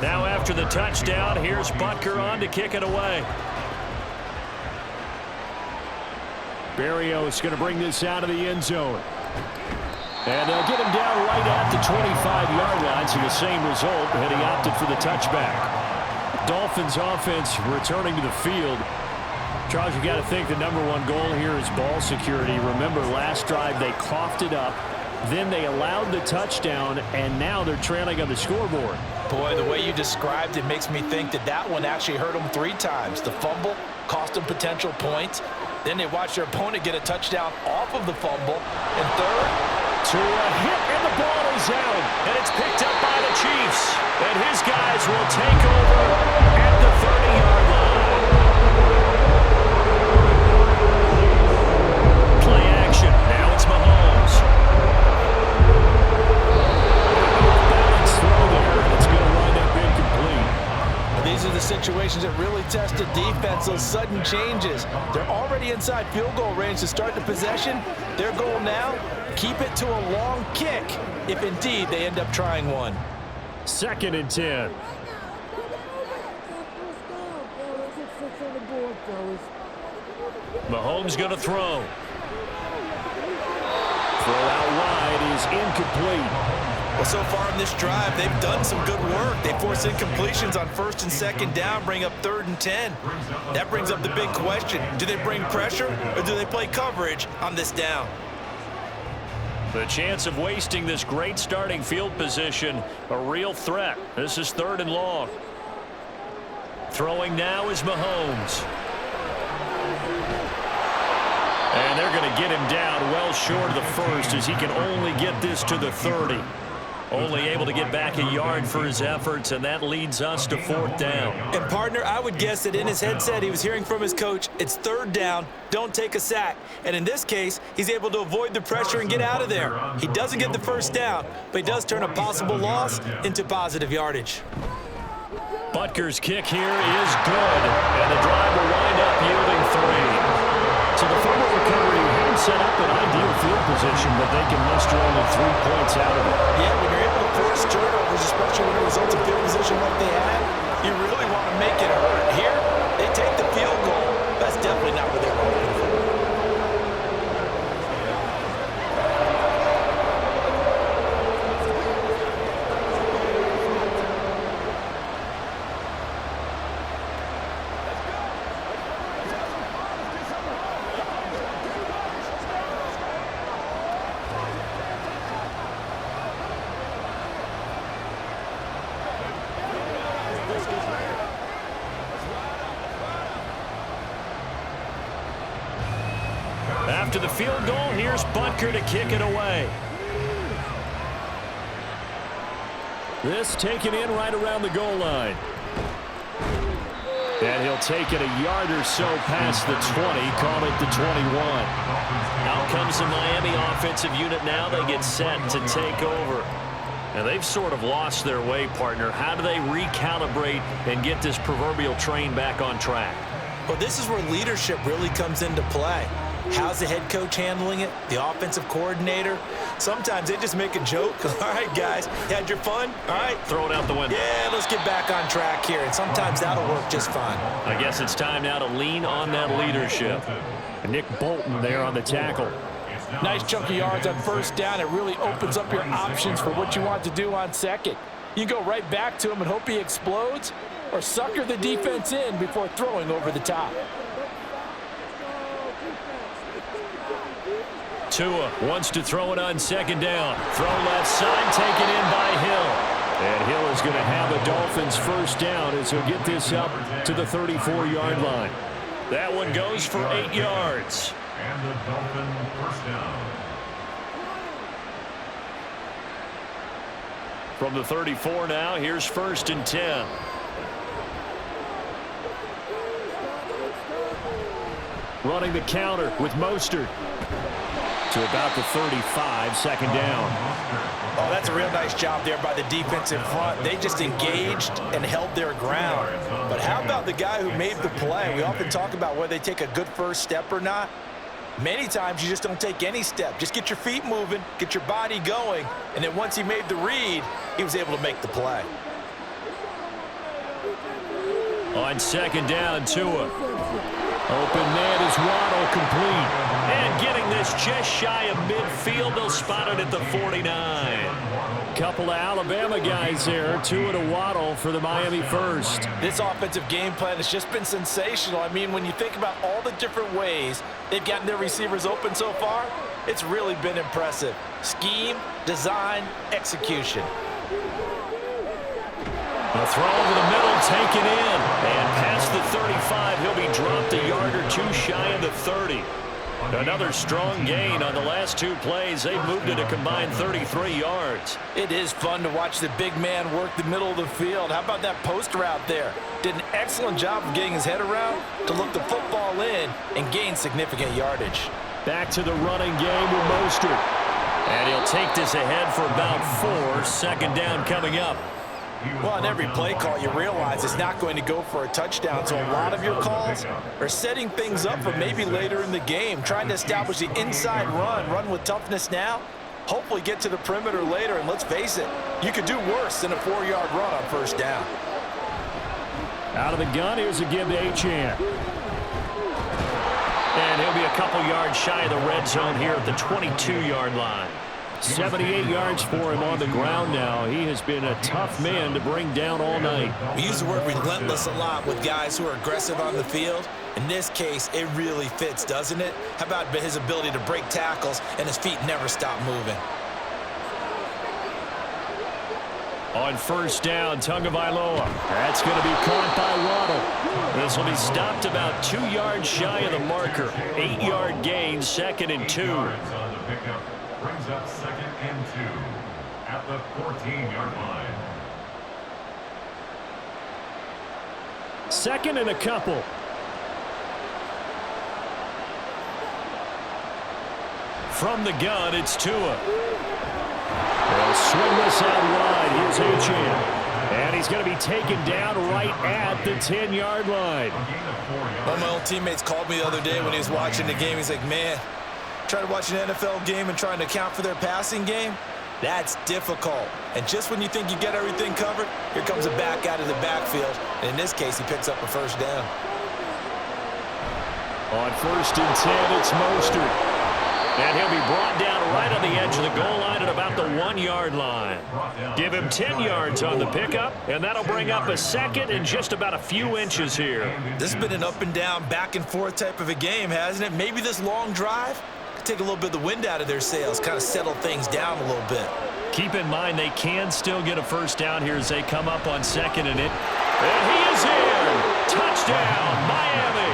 Now after the touchdown, here's Butker on to kick it away. Berrios going to bring this out of the end zone. And they'll get him down right at the 25-yard line, so the same result, and he opted for the touchback. Dolphins offense returning to the field. Charles, you got to think the #1 goal here is ball security. Remember, last drive they coughed it up. Then they allowed the touchdown, and now they're trailing on the scoreboard. Boy, the way you described it makes me think that that one actually hurt them 3 times. The fumble cost them potential points. Then they watched their opponent get a touchdown off of the fumble. And third, to a hit, and the ball is out. And it's picked up by the Chiefs. And his guys will take over at the 30-yard line. Play action. Now it's Mahomes. These are the situations that really test a defense, those sudden changes. They're already inside field goal range to start the possession. Their goal now, keep it to a long kick if indeed they end up trying one. 2nd and 10. Mahomes going to throw. Throw out wide is incomplete. Well, so far in this drive, they've done some good work. They force incompletions on 1st and 2nd down, bring up 3rd and 10. That brings up the big question. Do they bring pressure or do they play coverage on this down? The chance of wasting this great starting field position, a real threat. This is 3rd and long. Throwing now is Mahomes. And they're going to get him down well short of the 1st as he can only get this to the 30. Only able to get back a yard for his efforts, and that leads us to 4th down. And, partner, I would guess that in his headset he was hearing from his coach, it's 3rd down, don't take a sack. And in this case, he's able to avoid the pressure and get out of there. He doesn't get the 1st down, but he does turn a possible loss into positive yardage. Butker's kick here is good, and the drive will wind up yielding 3. So the fumble recovery hadn't set up an ideal field position, but they can muster only 3 points out of it. Yeah, when you're able to force turnovers, especially when it results in field position like they had, you really want to make it hurt. Here, they take the field goal. That's definitely not what they were hoping for. After the field goal, here's Butker to kick it away. This taken in right around the goal line. And he'll take it a yard or so past the 20, call it the 21. Out comes the Miami offensive unit now. They get set to take over. And they've sort of lost their way, partner. How do they recalibrate and get this proverbial train back on track? Well, this is where leadership really comes into play. How's the head coach handling it? The offensive coordinator? Sometimes they just make a joke. All right, guys, you had your fun? All right. Throw it out the window. Yeah, let's get back on track here. And sometimes that'll work just fine. I guess it's time now to lean on that leadership. Nick Bolton there on the tackle. Nice chunk of yards on 1st down. It really opens up your options for what you want to do on 2nd. You go right back to him and hope he explodes, or sucker the defense in before throwing over the top. Tua wants to throw it on 2nd down. Throw left side, taken in by Hill. And Hill is going to have a Dolphins 1st down as he'll get this up to the 34-yard line. That one goes for 8 yards. And the Dolphin 1st down. From the 34 now, here's 1st and 10. Running the counter with Mostert. To about the 35, 2nd down. Oh, that's a real nice job there by the defense in front. They just engaged and held their ground. But how about the guy who made the play? We often talk about whether they take a good 1st step or not. Many times you just don't take any step. Just get your feet moving, get your body going, and then once he made the read, he was able to make the play. On 2nd down, Tua. Open man is Waddle, complete. And getting this just shy of midfield, they'll spot it at the 49. Couple of Alabama guys there, Tua to Waddle for the Miami 1st. This offensive game plan has just been sensational. I mean, when you think about all the different ways they've gotten their receivers open so far, it's really been impressive. Scheme, design, execution. The throw over the middle, taken in. And past the 35, he'll be dropped a yard or two shy of the 30. Another strong gain on the last 2 plays. They've moved it a combined 33 yards. It is fun to watch the big man work the middle of the field. How about that post route there? Did an excellent job of getting his head around to look the football in and gain significant yardage. Back to the running game with Mostert. And he'll take this ahead for about 4. 2nd down coming up. Well, on every play call, you realize it's not going to go for a touchdown, so a lot of your calls are setting things up for maybe later in the game, trying to establish the inside run with toughness now, hopefully get to the perimeter later, and let's face it, you could do worse than a 4-yard run on 1st down. Out of the gun, here's a give to Achane. And he'll be a couple yards shy of the red zone here at the 22-yard line. 78 yards for him on the ground now. He has been a tough man to bring down all night. We use the word relentless a lot with guys who are aggressive on the field. In this case, it really fits, doesn't it? How about his ability to break tackles and his feet never stop moving? On 1st down, Tagovailoa. That's going to be caught by Waddle. This will be stopped about 2 yards shy of the marker. 8-yard gain, 2nd and 2. Yards on the pickup brings up 2nd and 2. at the 14-yard line. Second and a couple. From the gun, it's Tua. They'll swing this out wide. Here's Achane. And he's going to be taken down right at the 10-yard line. One of my old teammates called me the other day when he was watching the game. He's like, man, trying to watch an NFL game and trying to account for their passing game, that's difficult. And just when you think you get everything covered, here comes a back out of the backfield. And in this case, he picks up a first down. On 1st and 10, it's Mostert. And he'll be brought down right on the edge of the goal line at about the 1-yard line. Give him 10 yards on the pickup, and that'll bring up a second and just about a few inches here. This has been an up and down, back and forth type of a game, hasn't it? Maybe this long drive could take a little bit of the wind out of their sails, kind of settle things down a little bit. Keep in mind they can still get a first down here as they come up on 2nd and it. And he is in. Touchdown, Miami.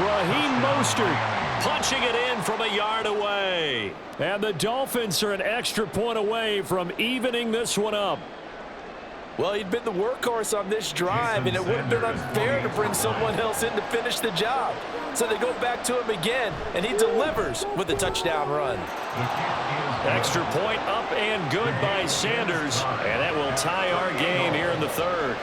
Raheem Mostert punching it in from a yard away. And the Dolphins are an extra point away from evening this one up. Well, he'd been the workhorse on this drive, and it would have been unfair to bring someone else in to finish the job. So they go back to him again, and he delivers with a touchdown run. Extra point up and good by Sanders, and that will tie our game here in the 3rd.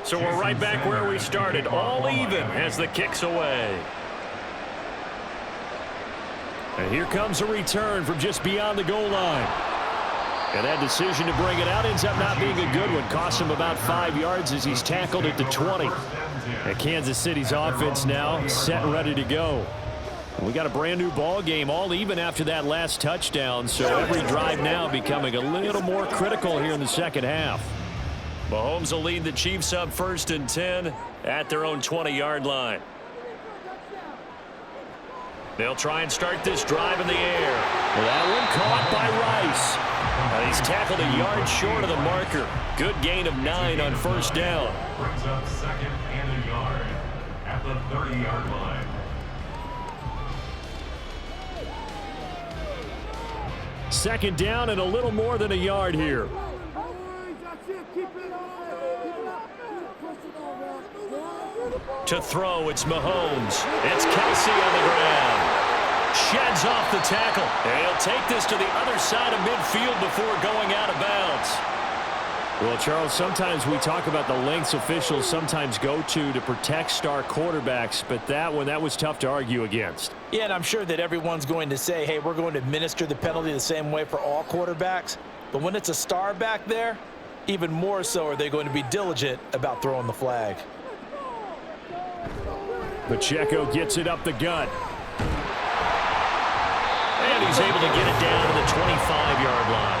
So we're right back where we started, all even as the kick's away. And here comes a return from just beyond the goal line. And that decision to bring it out ends up not being a good one. Costs him about 5 yards as he's tackled at the 20. And Kansas City's offense now set and ready to go. We got a brand new ball game, all even after that last touchdown. So every drive now becoming a little more critical here in the second half. Mahomes will lead the Chiefs up 1st and 10 at their own 20-yard line. They'll try and start this drive in the air. Well, that one caught by Rice. And he's tackled a yard short of the marker. Good gain of 9 on 1st down. Brings up 2nd and a yard at the 30-yard line. Second down and a little more than a yard here. To throw, it's Mahomes. It's Kelsey on the ground. Sheds off the tackle. And he'll take this to the other side of midfield before going out of bounds. Well, Charles, sometimes we talk about the lengths officials sometimes go to protect star quarterbacks, but that was tough to argue against. Yeah, and I'm sure that everyone's going to say, hey, we're going to administer the penalty the same way for all quarterbacks. But when it's a star back there, even more so are they going to be diligent about throwing the flag. Pacheco gets it up the gut. And he's able to get it down to the 25-yard line.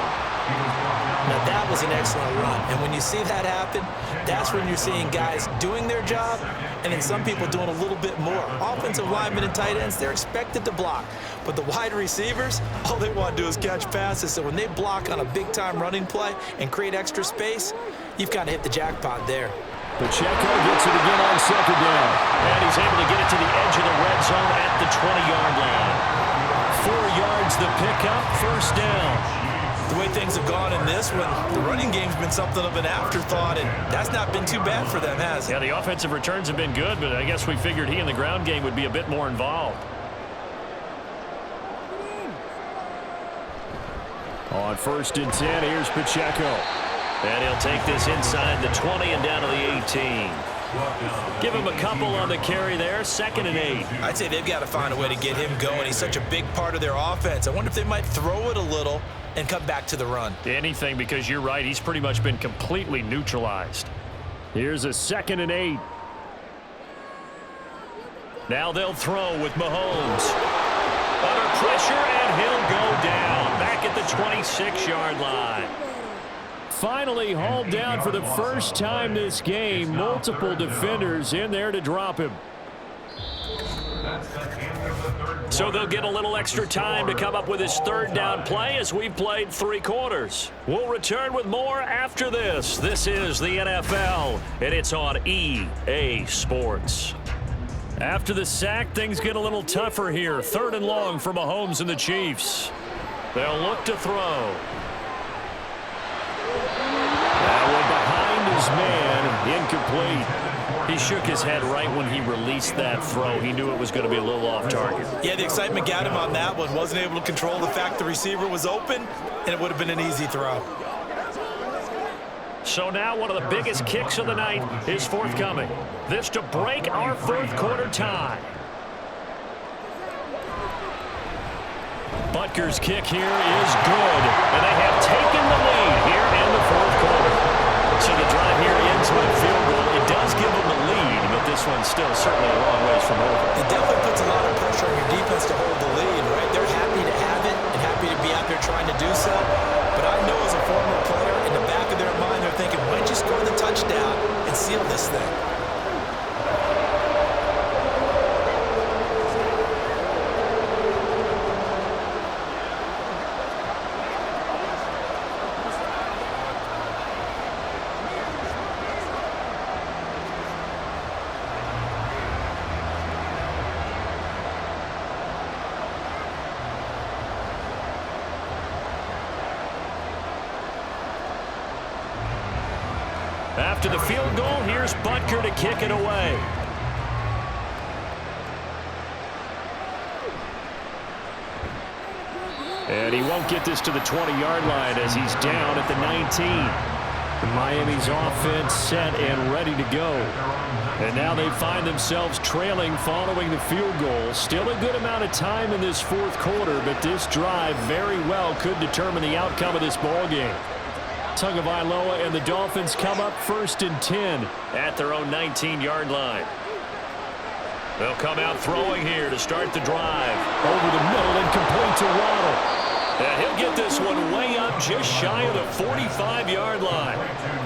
Now, that was an excellent run. And when you see that happen, that's when you're seeing guys doing their job and then some people doing a little bit more. Offensive linemen and tight ends, they're expected to block. But the wide receivers, all they want to do is catch passes. So when they block on a big-time running play and create extra space, you've kind of hit the jackpot there. Pacheco gets it again on 2nd down. And he's able to get it to the edge of the red zone at the 20-yard line. 4 yards the pickup, 1st down. The way things have gone in this one, the running game's been something of an afterthought, and that's not been too bad for them, has it? Yeah, the offensive returns have been good, but I guess we figured he in the ground game would be a bit more involved. On 1st and 10, here's Pacheco. And he'll take this inside the 20 and down to the 18. Give him a couple on the carry there, 2nd and 8. I'd say they've got to find a way to get him going. He's such a big part of their offense. I wonder if they might throw it a little and come back to the run. Anything, because you're right. He's pretty much been completely neutralized. Here's a 2nd and 8. Now they'll throw with Mahomes. Under pressure, and he'll go down. Back at the 26-yard line. Finally hauled down for the first time this game. Multiple defenders in there to drop him. So they'll get a little extra time to come up with his 3rd down play as we've played 3 quarters. We'll return with more after this. This is the NFL, and it's on EA Sports. After the sack, things get a little tougher here. 3rd and long for Mahomes and the Chiefs. They'll look to throw. That one behind his man, incomplete. He shook his head right when he released that throw. He knew it was going to be a little off target. Yeah, the excitement got him on that one. Wasn't able to control the fact the receiver was open, and it would have been an easy throw. So now one of the biggest kicks of the night is forthcoming. This to break our 4th quarter tie. Butker's kick here is good, and they have taken the lead here in the 4th quarter. So the drive here ends with a field goal. It does give them the lead, but this one's still certainly a long ways from over. It definitely puts a lot of pressure on your defense to hold the lead, right? They're happy to have it and happy to be out there trying to do so. But I know as a former player, in the back of their mind, they're thinking, why don't you score the touchdown and seal this thing? After the field goal, here's Butker to kick it away. And he won't get this to the 20-yard line as he's down at the 19. Miami's offense set and ready to go. And now they find themselves trailing following the field goal. Still a good amount of time in this 4th quarter, but this drive very well could determine the outcome of this ball game. Tagovailoa and the Dolphins come up 1st and 10 at their own 19-yard line. They'll come out throwing here to start the drive. Over the middle and complete to Waddle. And he'll get this one way up just shy of the 45-yard line.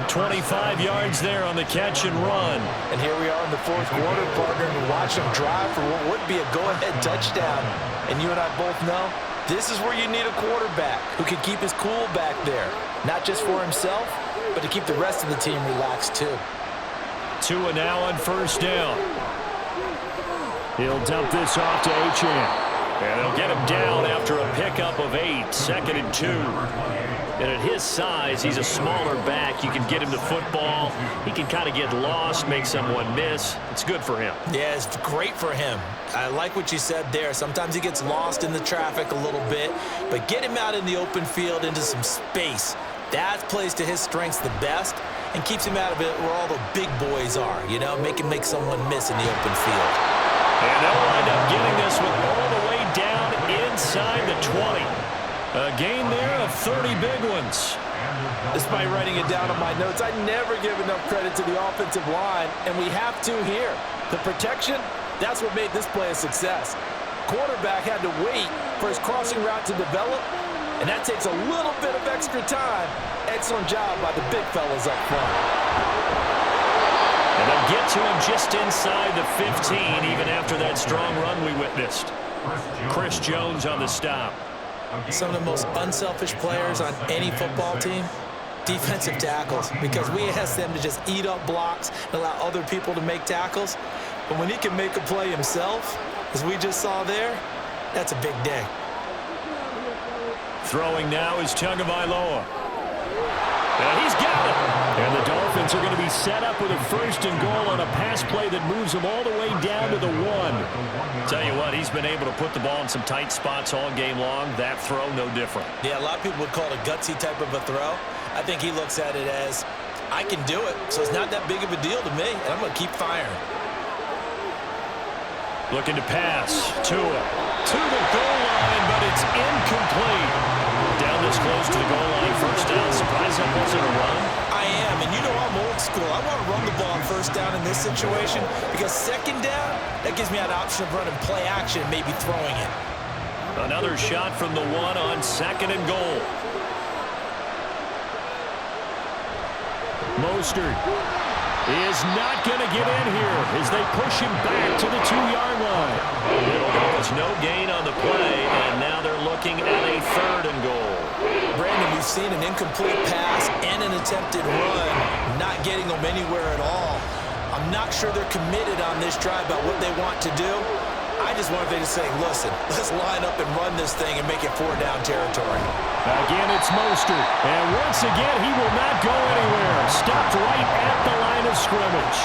25 yards there on the catch and run. And here we are in the 4th quarter, partner, and watch them drive for what would be a go-ahead touchdown. And you and I both know this is where you need a quarterback who can keep his cool back there. Not just for himself, but to keep the rest of the team relaxed too. Tua now on 1st down. He'll dump this off to Achane. And they'll get him down after a pickup of 8, 2nd and 2. And at his size, he's a smaller back. You can get him the football. He can kind of get lost, make someone miss. It's good for him. Yeah, it's great for him. I like what you said there. Sometimes he gets lost in the traffic a little bit, but get him out in the open field into some space. That plays to his strengths the best and keeps him out of it where all the big boys are, you know, make him make someone miss in the open field. And they'll wind up getting this one all the way down inside the 20. A gain there of 30 big ones. Despite writing it down on my notes, I never give enough credit to the offensive line, and we have to here. The protection, that's what made this play a success. Quarterback had to wait for his crossing route to develop, and that takes a little bit of extra time. Excellent job by the big fellas up front. And they'll get to him just inside the 15, even after that strong run we witnessed. Chris Jones on the stop. Some of the most unselfish players on any football team, defensive tackles, because we ask them to just eat up blocks and allow other people to make tackles. But when he can make a play himself, as we just saw there, that's a big day. Throwing now is Tagovailoa. And he's got it. And the Dolphins are going to be set up with a 1st and goal on a pass play that moves them all the way down to the 1. Tell you what, he's been able to put the ball in some tight spots all game long. That throw, no different. Yeah, a lot of people would call it a gutsy type of a throw. I think he looks at it as, I can do it, so it's not that big of a deal to me, and I'm going to keep firing. Looking to pass. Tua to the goal line, but it's incomplete. down this close to the goal line, first down. Surprised that wasn't a run? I am, and you know I'm old school. I want to run the ball on first down in this situation because second down, that gives me that option of running play action, maybe throwing it. Another shot from the one on second and goal. Mostert is not going to get in here as they push him back to the 2-yard line. There's no gain on the play, and now they're looking at a third and goal. Brandon, we've seen an incomplete pass and an attempted run, not getting them anywhere at all. I'm not sure they're committed on this drive about what they want to do. I just wonder if they just say, listen, let's line up and run this thing and make it 4-down territory. Again, it's Mostert. And once again, he will not go anywhere. Stopped right at the line of scrimmage.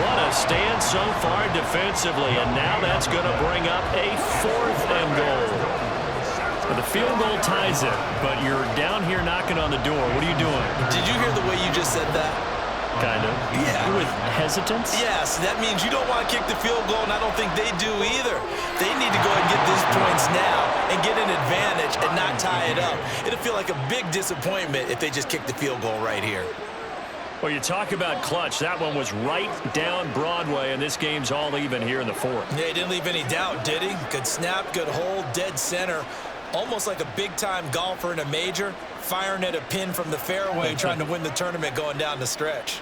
What a stand so far defensively. And now that's going to bring up a fourth and goal. The field goal ties it, but you're down here knocking on the door. What are you doing? Did you hear the way you just said that? Kind of. Yeah. With hesitance? Yes, that means you don't want to kick the field goal, and I don't think they do either. They need to go ahead and get these points now and get an advantage and not tie it up. It'll feel like a big disappointment if they just kick the field goal right here. Well, you talk about clutch. That one was right down Broadway, and this game's all even here in the fourth. Yeah, he didn't leave any doubt, did he? Good snap, good hold, dead center. Almost like a big-time golfer in a major, firing at a pin from the fairway, trying to win the tournament going down the stretch.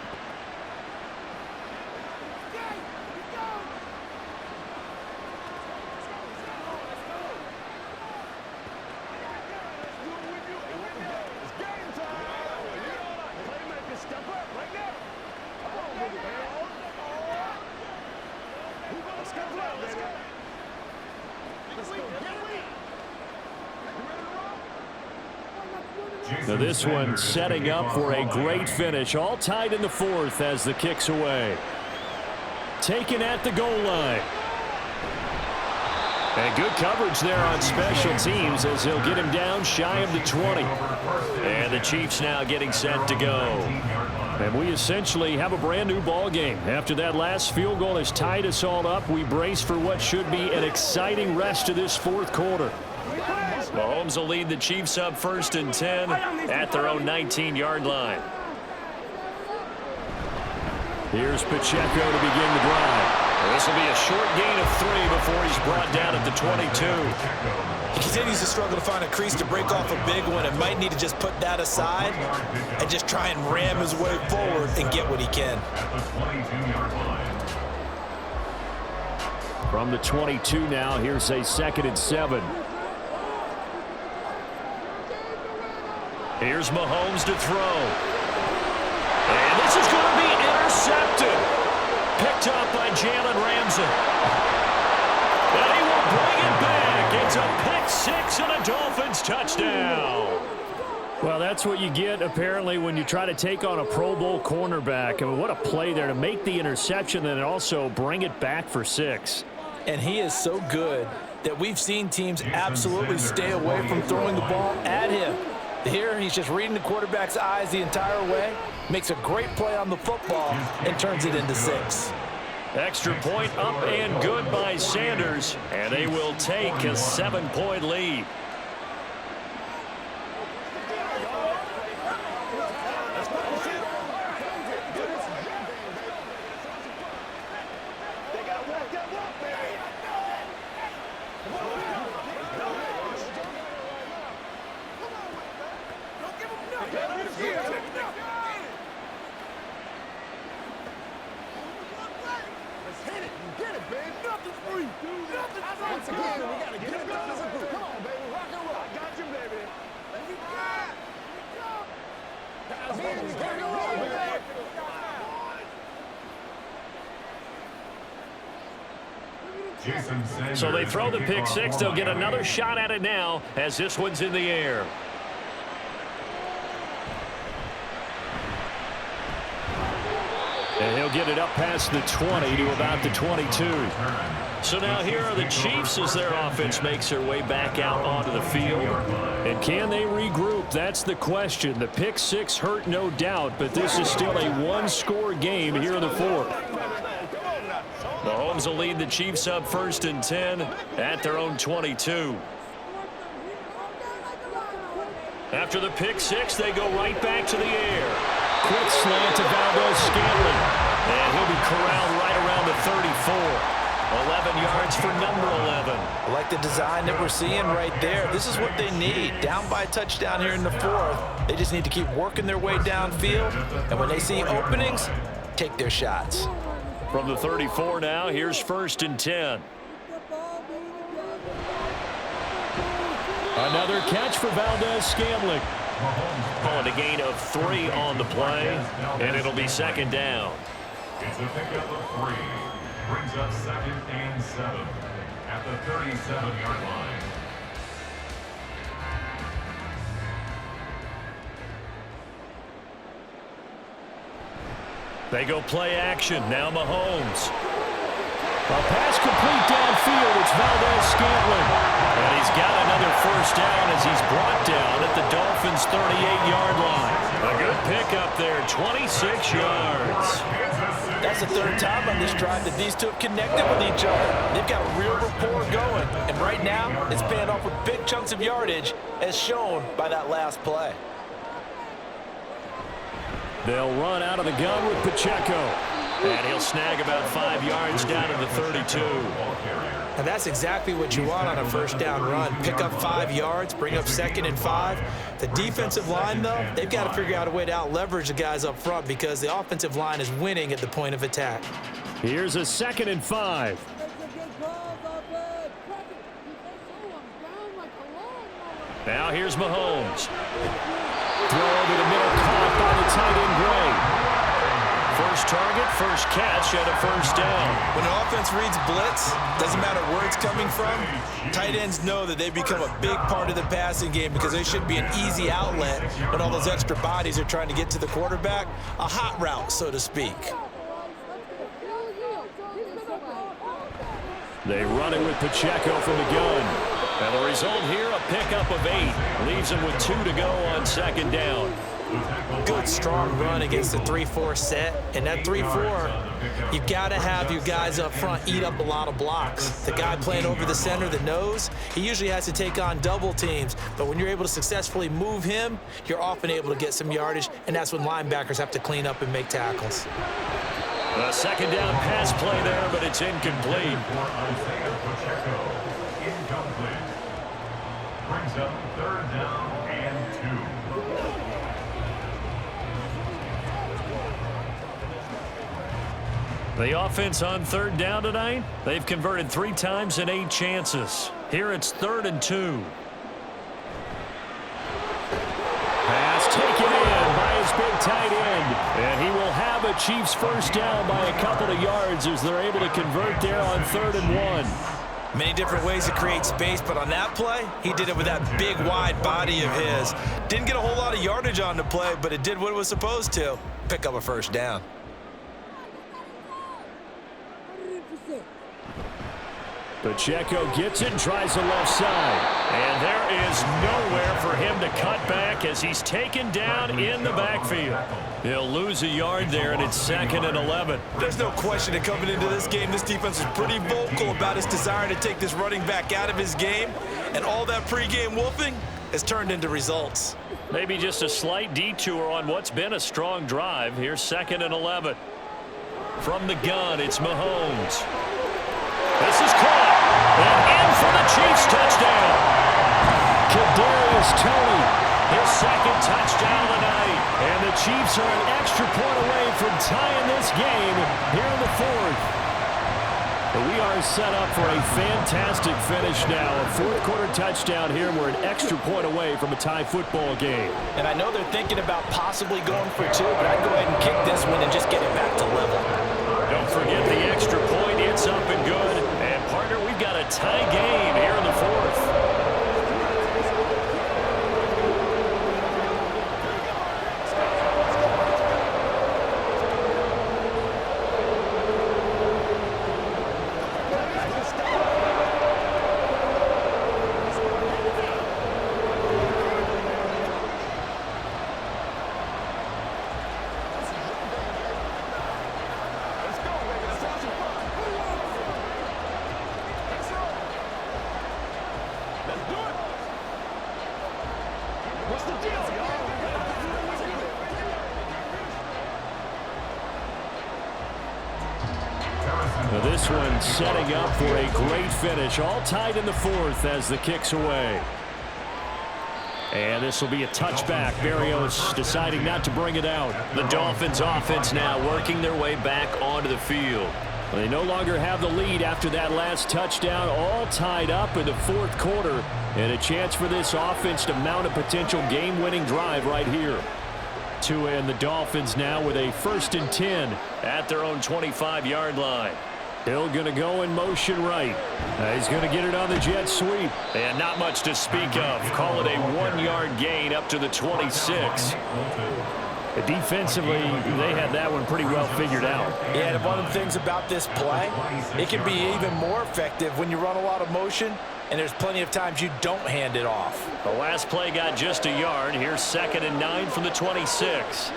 Now this one setting up for a great finish. All tied in the fourth as the kick's away. Taken at the goal line. And good coverage there on special teams as he'll get him down shy of the 20. And the Chiefs now getting set to go. And we essentially have a brand new ball game. After that last field goal has tied us all up, we brace for what should be an exciting rest of this fourth quarter. Mahomes will lead the Chiefs up first and 10 at their own 19-yard line. Here's Pacheco to begin the drive. This will be a short gain of 3 before he's brought down at the 22. He continues to struggle to find a crease to break off a big one and might need to just put that aside and just try and ram his way forward and get what he can. At the 22-yard line. From the 22 now, here's a 2nd and 7. Here's Mahomes to throw. And this is going to be intercepted. Picked up by Jalen Ramsey. And he will bring it back. It's a pick 6 and a Dolphins touchdown. Well, that's what you get, apparently, when you try to take on a Pro Bowl cornerback. I mean, what a play there to make the interception and also bring it back for 6. And he is so good that we've seen teams absolutely stay away from throwing the ball at him. Here, he's just reading the quarterback's eyes the entire way, makes a great play on the football, and turns it into 6. Extra point up and good by Sanders, and they will take a 7-point lead. So they throw the pick 6. They'll get another shot at it now as this one's in the air. And he'll get it up past the 20 to about the 22. So now here are the Chiefs as their offense makes their way back out onto the field. And can they regroup? That's the question. The pick 6 hurt, no doubt, but this is still a one-score game here in the fourth. Mahomes will lead the Chiefs up first and 10 at their own 22. After the pick six, they go right back to the air. Quick slant to Valdez-Scantling. And he'll be corralled right around the 34. 11 yards for number 11. I like the design that we're seeing right there. This is what they need. Down by a touchdown here in the fourth. They just need to keep working their way downfield. And when they see openings, take their shots. From the 34 now, here's 1st and 10. Another catch for Valdez-Scantling. Calling a gain of 3 on the play, and it'll be 2nd down. It's a pickup of 3. Brings up 2nd and 7 at the 37-yard line. They go play action. Now Mahomes. A pass complete downfield. It's Valdez-Scantling. And he's got another 1st down as he's brought down at the Dolphins' 38-yard line. A good pickup there, 26 yards. That's the 3rd time on this drive that these two have connected with each other. They've got a real rapport going. And right now, it's paying off with big chunks of yardage, as shown by that last play. They'll run out of the gun with Pacheco. And he'll snag about 5 yards down to the 32. And that's exactly what you want on a 1st down run. Pick up 5 yards, bring up 2nd and 5. The defensive line, though, they've got to figure out a way to out-leverage the guys up front because the offensive line is winning at the point of attack. Here's a 2nd and 5. Now here's Mahomes. Throw over the middle, caught by the tight end Gray. First target, first catch, and a 1st down. When an offense reads blitz, doesn't matter where it's coming from, tight ends know that they've become a big part of the passing game because they should be an easy outlet when all those extra bodies are trying to get to the quarterback. A hot route, so to speak. They run it with Pacheco from the gun. And the result here, a pickup of 8. Leaves him with 2 to go on 2nd down. Good, strong run against the 3-4 set. And that 3-4, you've got to have your guys up front eat up a lot of blocks. The guy playing over the center, the nose, he usually has to take on double teams. But when you're able to successfully move him, you're often able to get some yardage, and that's when linebackers have to clean up and make tackles. A 2nd down pass play there, but it's incomplete. Incomplete. Brings up 3rd down and 2. The offense on 3rd down tonight, they've converted 3 times in 8 chances. Here it's 3rd and 2. Pass taken in by his big tight end. And he will have a Chiefs 1st down by a couple of yards as they're able to convert there on 3rd and 1. Many different ways to create space, but on that play, he did it with that big, wide body of his. Didn't get a whole lot of yardage on the play, but it did what it was supposed to. Pick up a 1st down. Pacheco gets it and tries the left side. And there is nowhere for him to cut back as he's taken down in the backfield. He'll lose a yard there, and it's 2nd and 11. There's no question that coming into this game, this defense is pretty vocal about his desire to take this running back out of his game. And all that pregame wolfing has turned into results. Maybe just a slight detour on what's been a strong drive. Here's 2nd and 11. From the gun, it's Mahomes. This is caught. And in for the Chiefs touchdown. Kadarius Toney, his 2nd touchdown of the night. And the Chiefs are an extra point away from tying this game here in the 4th. But we are set up for a fantastic finish now. A 4th quarter touchdown here. We're an extra point away from a tie football game. And I know they're thinking about possibly going for 2, but I'd go ahead and kick this one and just get it back to level. Don't forget the extra point. It's up and good. And, partner, we've got a tie game here in the 4th. Now this one setting up for a great finish. All tied in the fourth as the kick's away. And this will be a touchback. Berrios deciding not to bring it out. The Dolphins offense now working their way back onto the field. They no longer have the lead after that last touchdown. All tied up in the fourth quarter. And a chance for this offense to mount a potential game-winning drive right here. Tua and the Dolphins now with a 1st and 10 at their own 25-yard line. Hill going to go in motion right. He's going to get it on the jet sweep. And not much to speak of. Call it a 1-yard gain up to the 26. Defensively, they had that one pretty well figured out. Yeah, and one of the things about this play, it can be even more effective when you run a lot of motion, and there's plenty of times you don't hand it off. The last play got just a yard. Here's 2nd and 9 from the 26.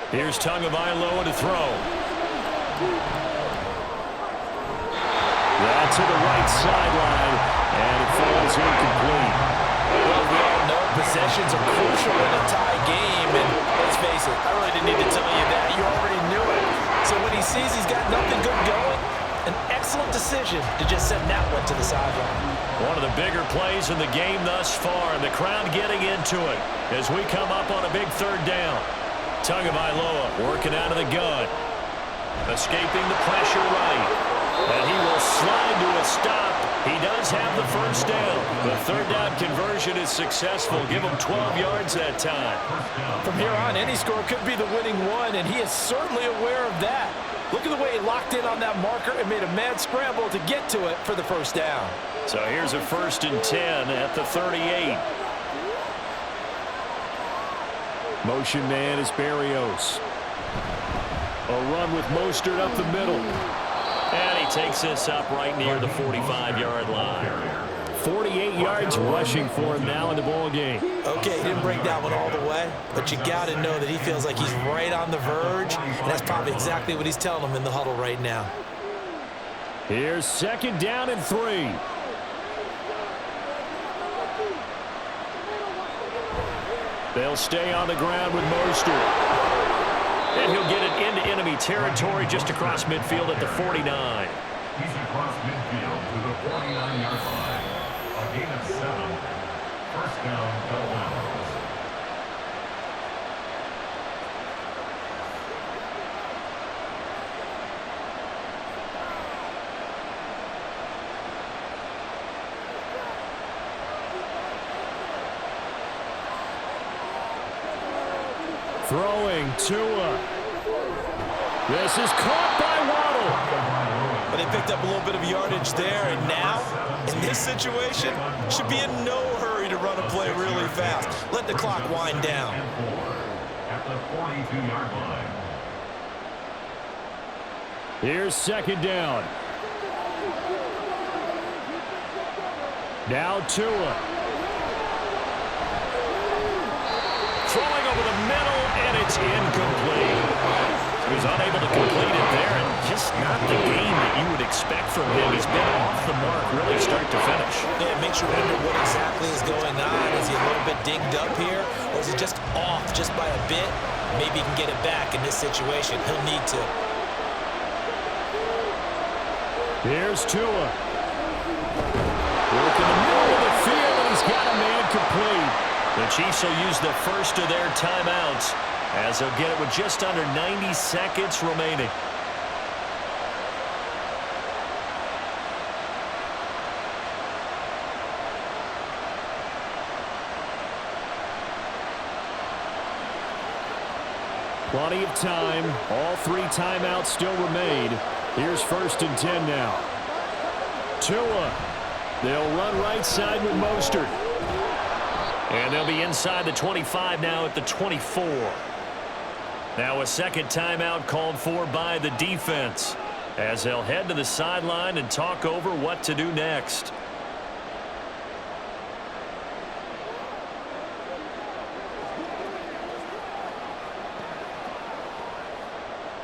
Here's Tagovailoa to throw. That's to the right sideline, and it falls incomplete. Well, we all know possessions are crucial in a tie game, and let's face it, I really didn't need to tell you that. You already knew it. So when he sees he's got nothing good going, an excellent decision to just send that one to the sideline. One of the bigger plays in the game thus far, and the crowd getting into it as we come up on a big 3rd down. Tagovailoa working out of the gun. Escaping the pressure right. And he will slide to a stop. He does have the 1st down. The 3rd down conversion is successful. Give him 12 yards that time. From here on, any score could be the winning one, and he is certainly aware of that. Look at the way he locked in on that marker and made a mad scramble to get to it for the 1st down. So here's a 1st and 10 at the 38. Motion man is Berrios. A run with Mostert up the middle. And he takes this up right near the 45-yard line. 48 yards rushing for him now in the ball game. Okay, he didn't break that one all the way, but you got to know that he feels like he's right on the verge, and that's probably exactly what he's telling him in the huddle right now. Here's 2nd down and 3. They'll stay on the ground with Mostert. And he'll get it into enemy territory just across midfield at the 49. He's across midfield to the 49-yard line. A gain of 7. 1st down, Dolphins. Throwing Tua. This is caught by Waddle. But they picked up a little bit of yardage there, and now, in this situation, should be in no hurry to run a play really fast. Let the clock wind down. At the 42-yard line. Here's 2nd down. Now Tua. Throwing over the middle, and it's incomplete. He was unable to complete it there, and just not the game that you would expect from him. He's been off the mark really start to finish. Yeah, it makes you wonder what exactly is going on. Is he a little bit dinged up here, or is he just off just by a bit? Maybe he can get it back in this situation. He'll need to. Here's Tua. Working the middle of the field, and he's got a man complete. The Chiefs will use the first of their timeouts as they'll get it with just under 90 seconds remaining. Plenty of time. All 3 timeouts still remain. Here's 1st and 10 now. Tua. They'll run right side with Mostert. And they'll be inside the 25 now at the 24. Now a 2nd timeout called for by the defense as they'll head to the sideline and talk over what to do next.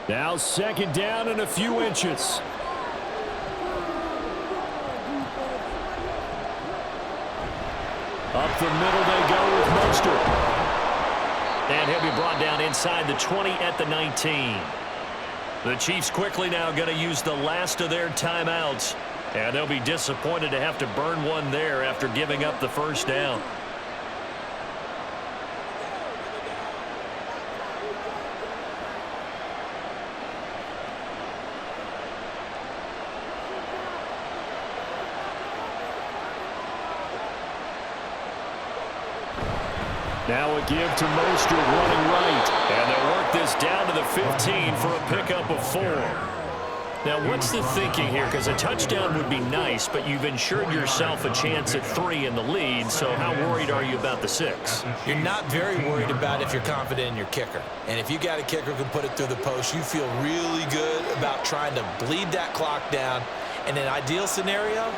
Now 2nd down and a few inches. Up the middle they go with Mostert. And he'll be brought down inside the 20 at the 19. The Chiefs quickly now going to use the last of their timeouts. And they'll be disappointed to have to burn one there after giving up the first down. Now a give to Mostert running right. And they'll work this down to the 15 for a pickup of 4. Now, what's the thinking here? Because a touchdown would be nice, but you've ensured yourself a chance at 3 in the lead, so how worried are you about the 6? You're not very worried about if you're confident in your kicker. And if you got a kicker who can put it through the post, you feel really good about trying to bleed that clock down. In an ideal scenario,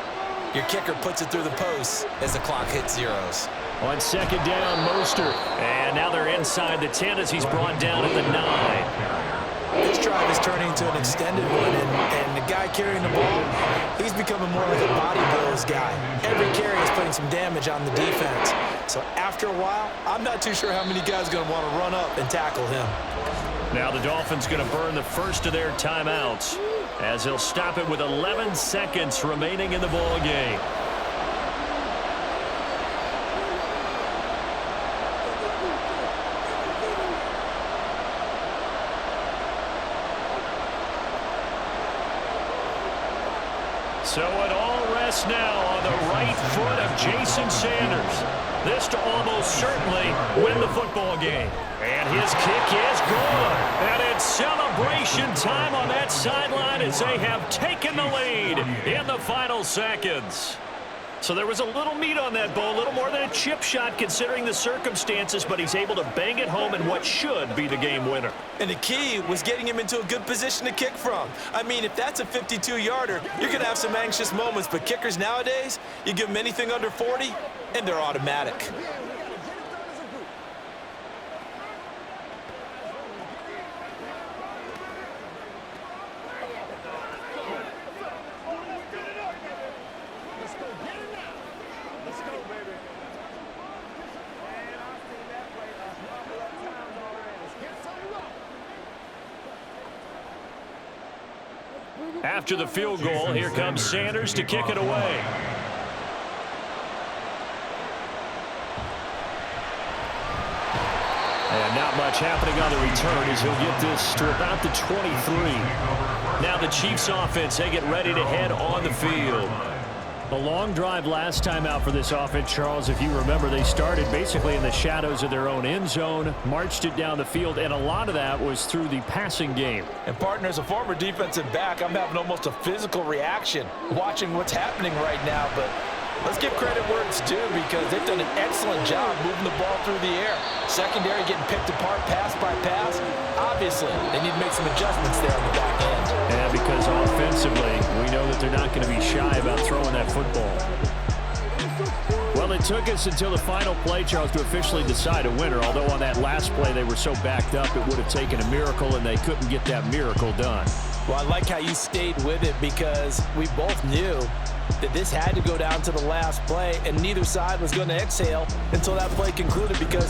your kicker puts it through the post as the clock hits zeros. On second down, Mostert. And now they're inside the 10 as he's brought down at the 9. This drive is turning into an extended one, and the guy carrying the ball, he's becoming more like a body blows guy. Every carry is putting some damage on the defense. So after a while, I'm not too sure how many guys are going to want to run up and tackle him. Now the Dolphins going to burn the first of their timeouts as he'll stop it with 11 seconds remaining in the ball game. So it all rests now on the right foot of Jason Sanders. This to almost certainly win the football game. And his kick is good. And it's celebration time on that sideline as they have taken the lead in the final seconds. So there was a little meat on that ball, a little more than a chip shot considering the circumstances, but he's able to bang it home in what should be the game winner. And the key was getting him into a good position to kick from. I mean, if that's a 52-yarder, you're going to have some anxious moments, but kickers nowadays, you give them anything under 40, and they're automatic. After the field goal, here comes Sanders to kick it away. And not much happening on the return as he'll get this to about the 23. Now the Chiefs offense, they get ready to head on the field. A long drive last time out for this offense, Charles. If you remember, they started basically in the shadows of their own end zone, marched it down the field, and a lot of that was through the passing game. And partner, as a former defensive back, I'm having almost a physical reaction watching what's happening right now. But let's give credit where it's due because they've done an excellent job moving the ball through the air. Secondary getting picked apart pass by pass. Obviously, they need to make some adjustments there on the back end. Yeah, because offensively, we know that they're not going to be shy about throwing that football. Well, it took us until the final play, Charles, to officially decide a winner, although on that last play they were so backed up it would have taken a miracle, and they couldn't get that miracle done. Well, I like how you stayed with it because we both knew that this had to go down to the last play, and neither side was going to exhale until that play concluded because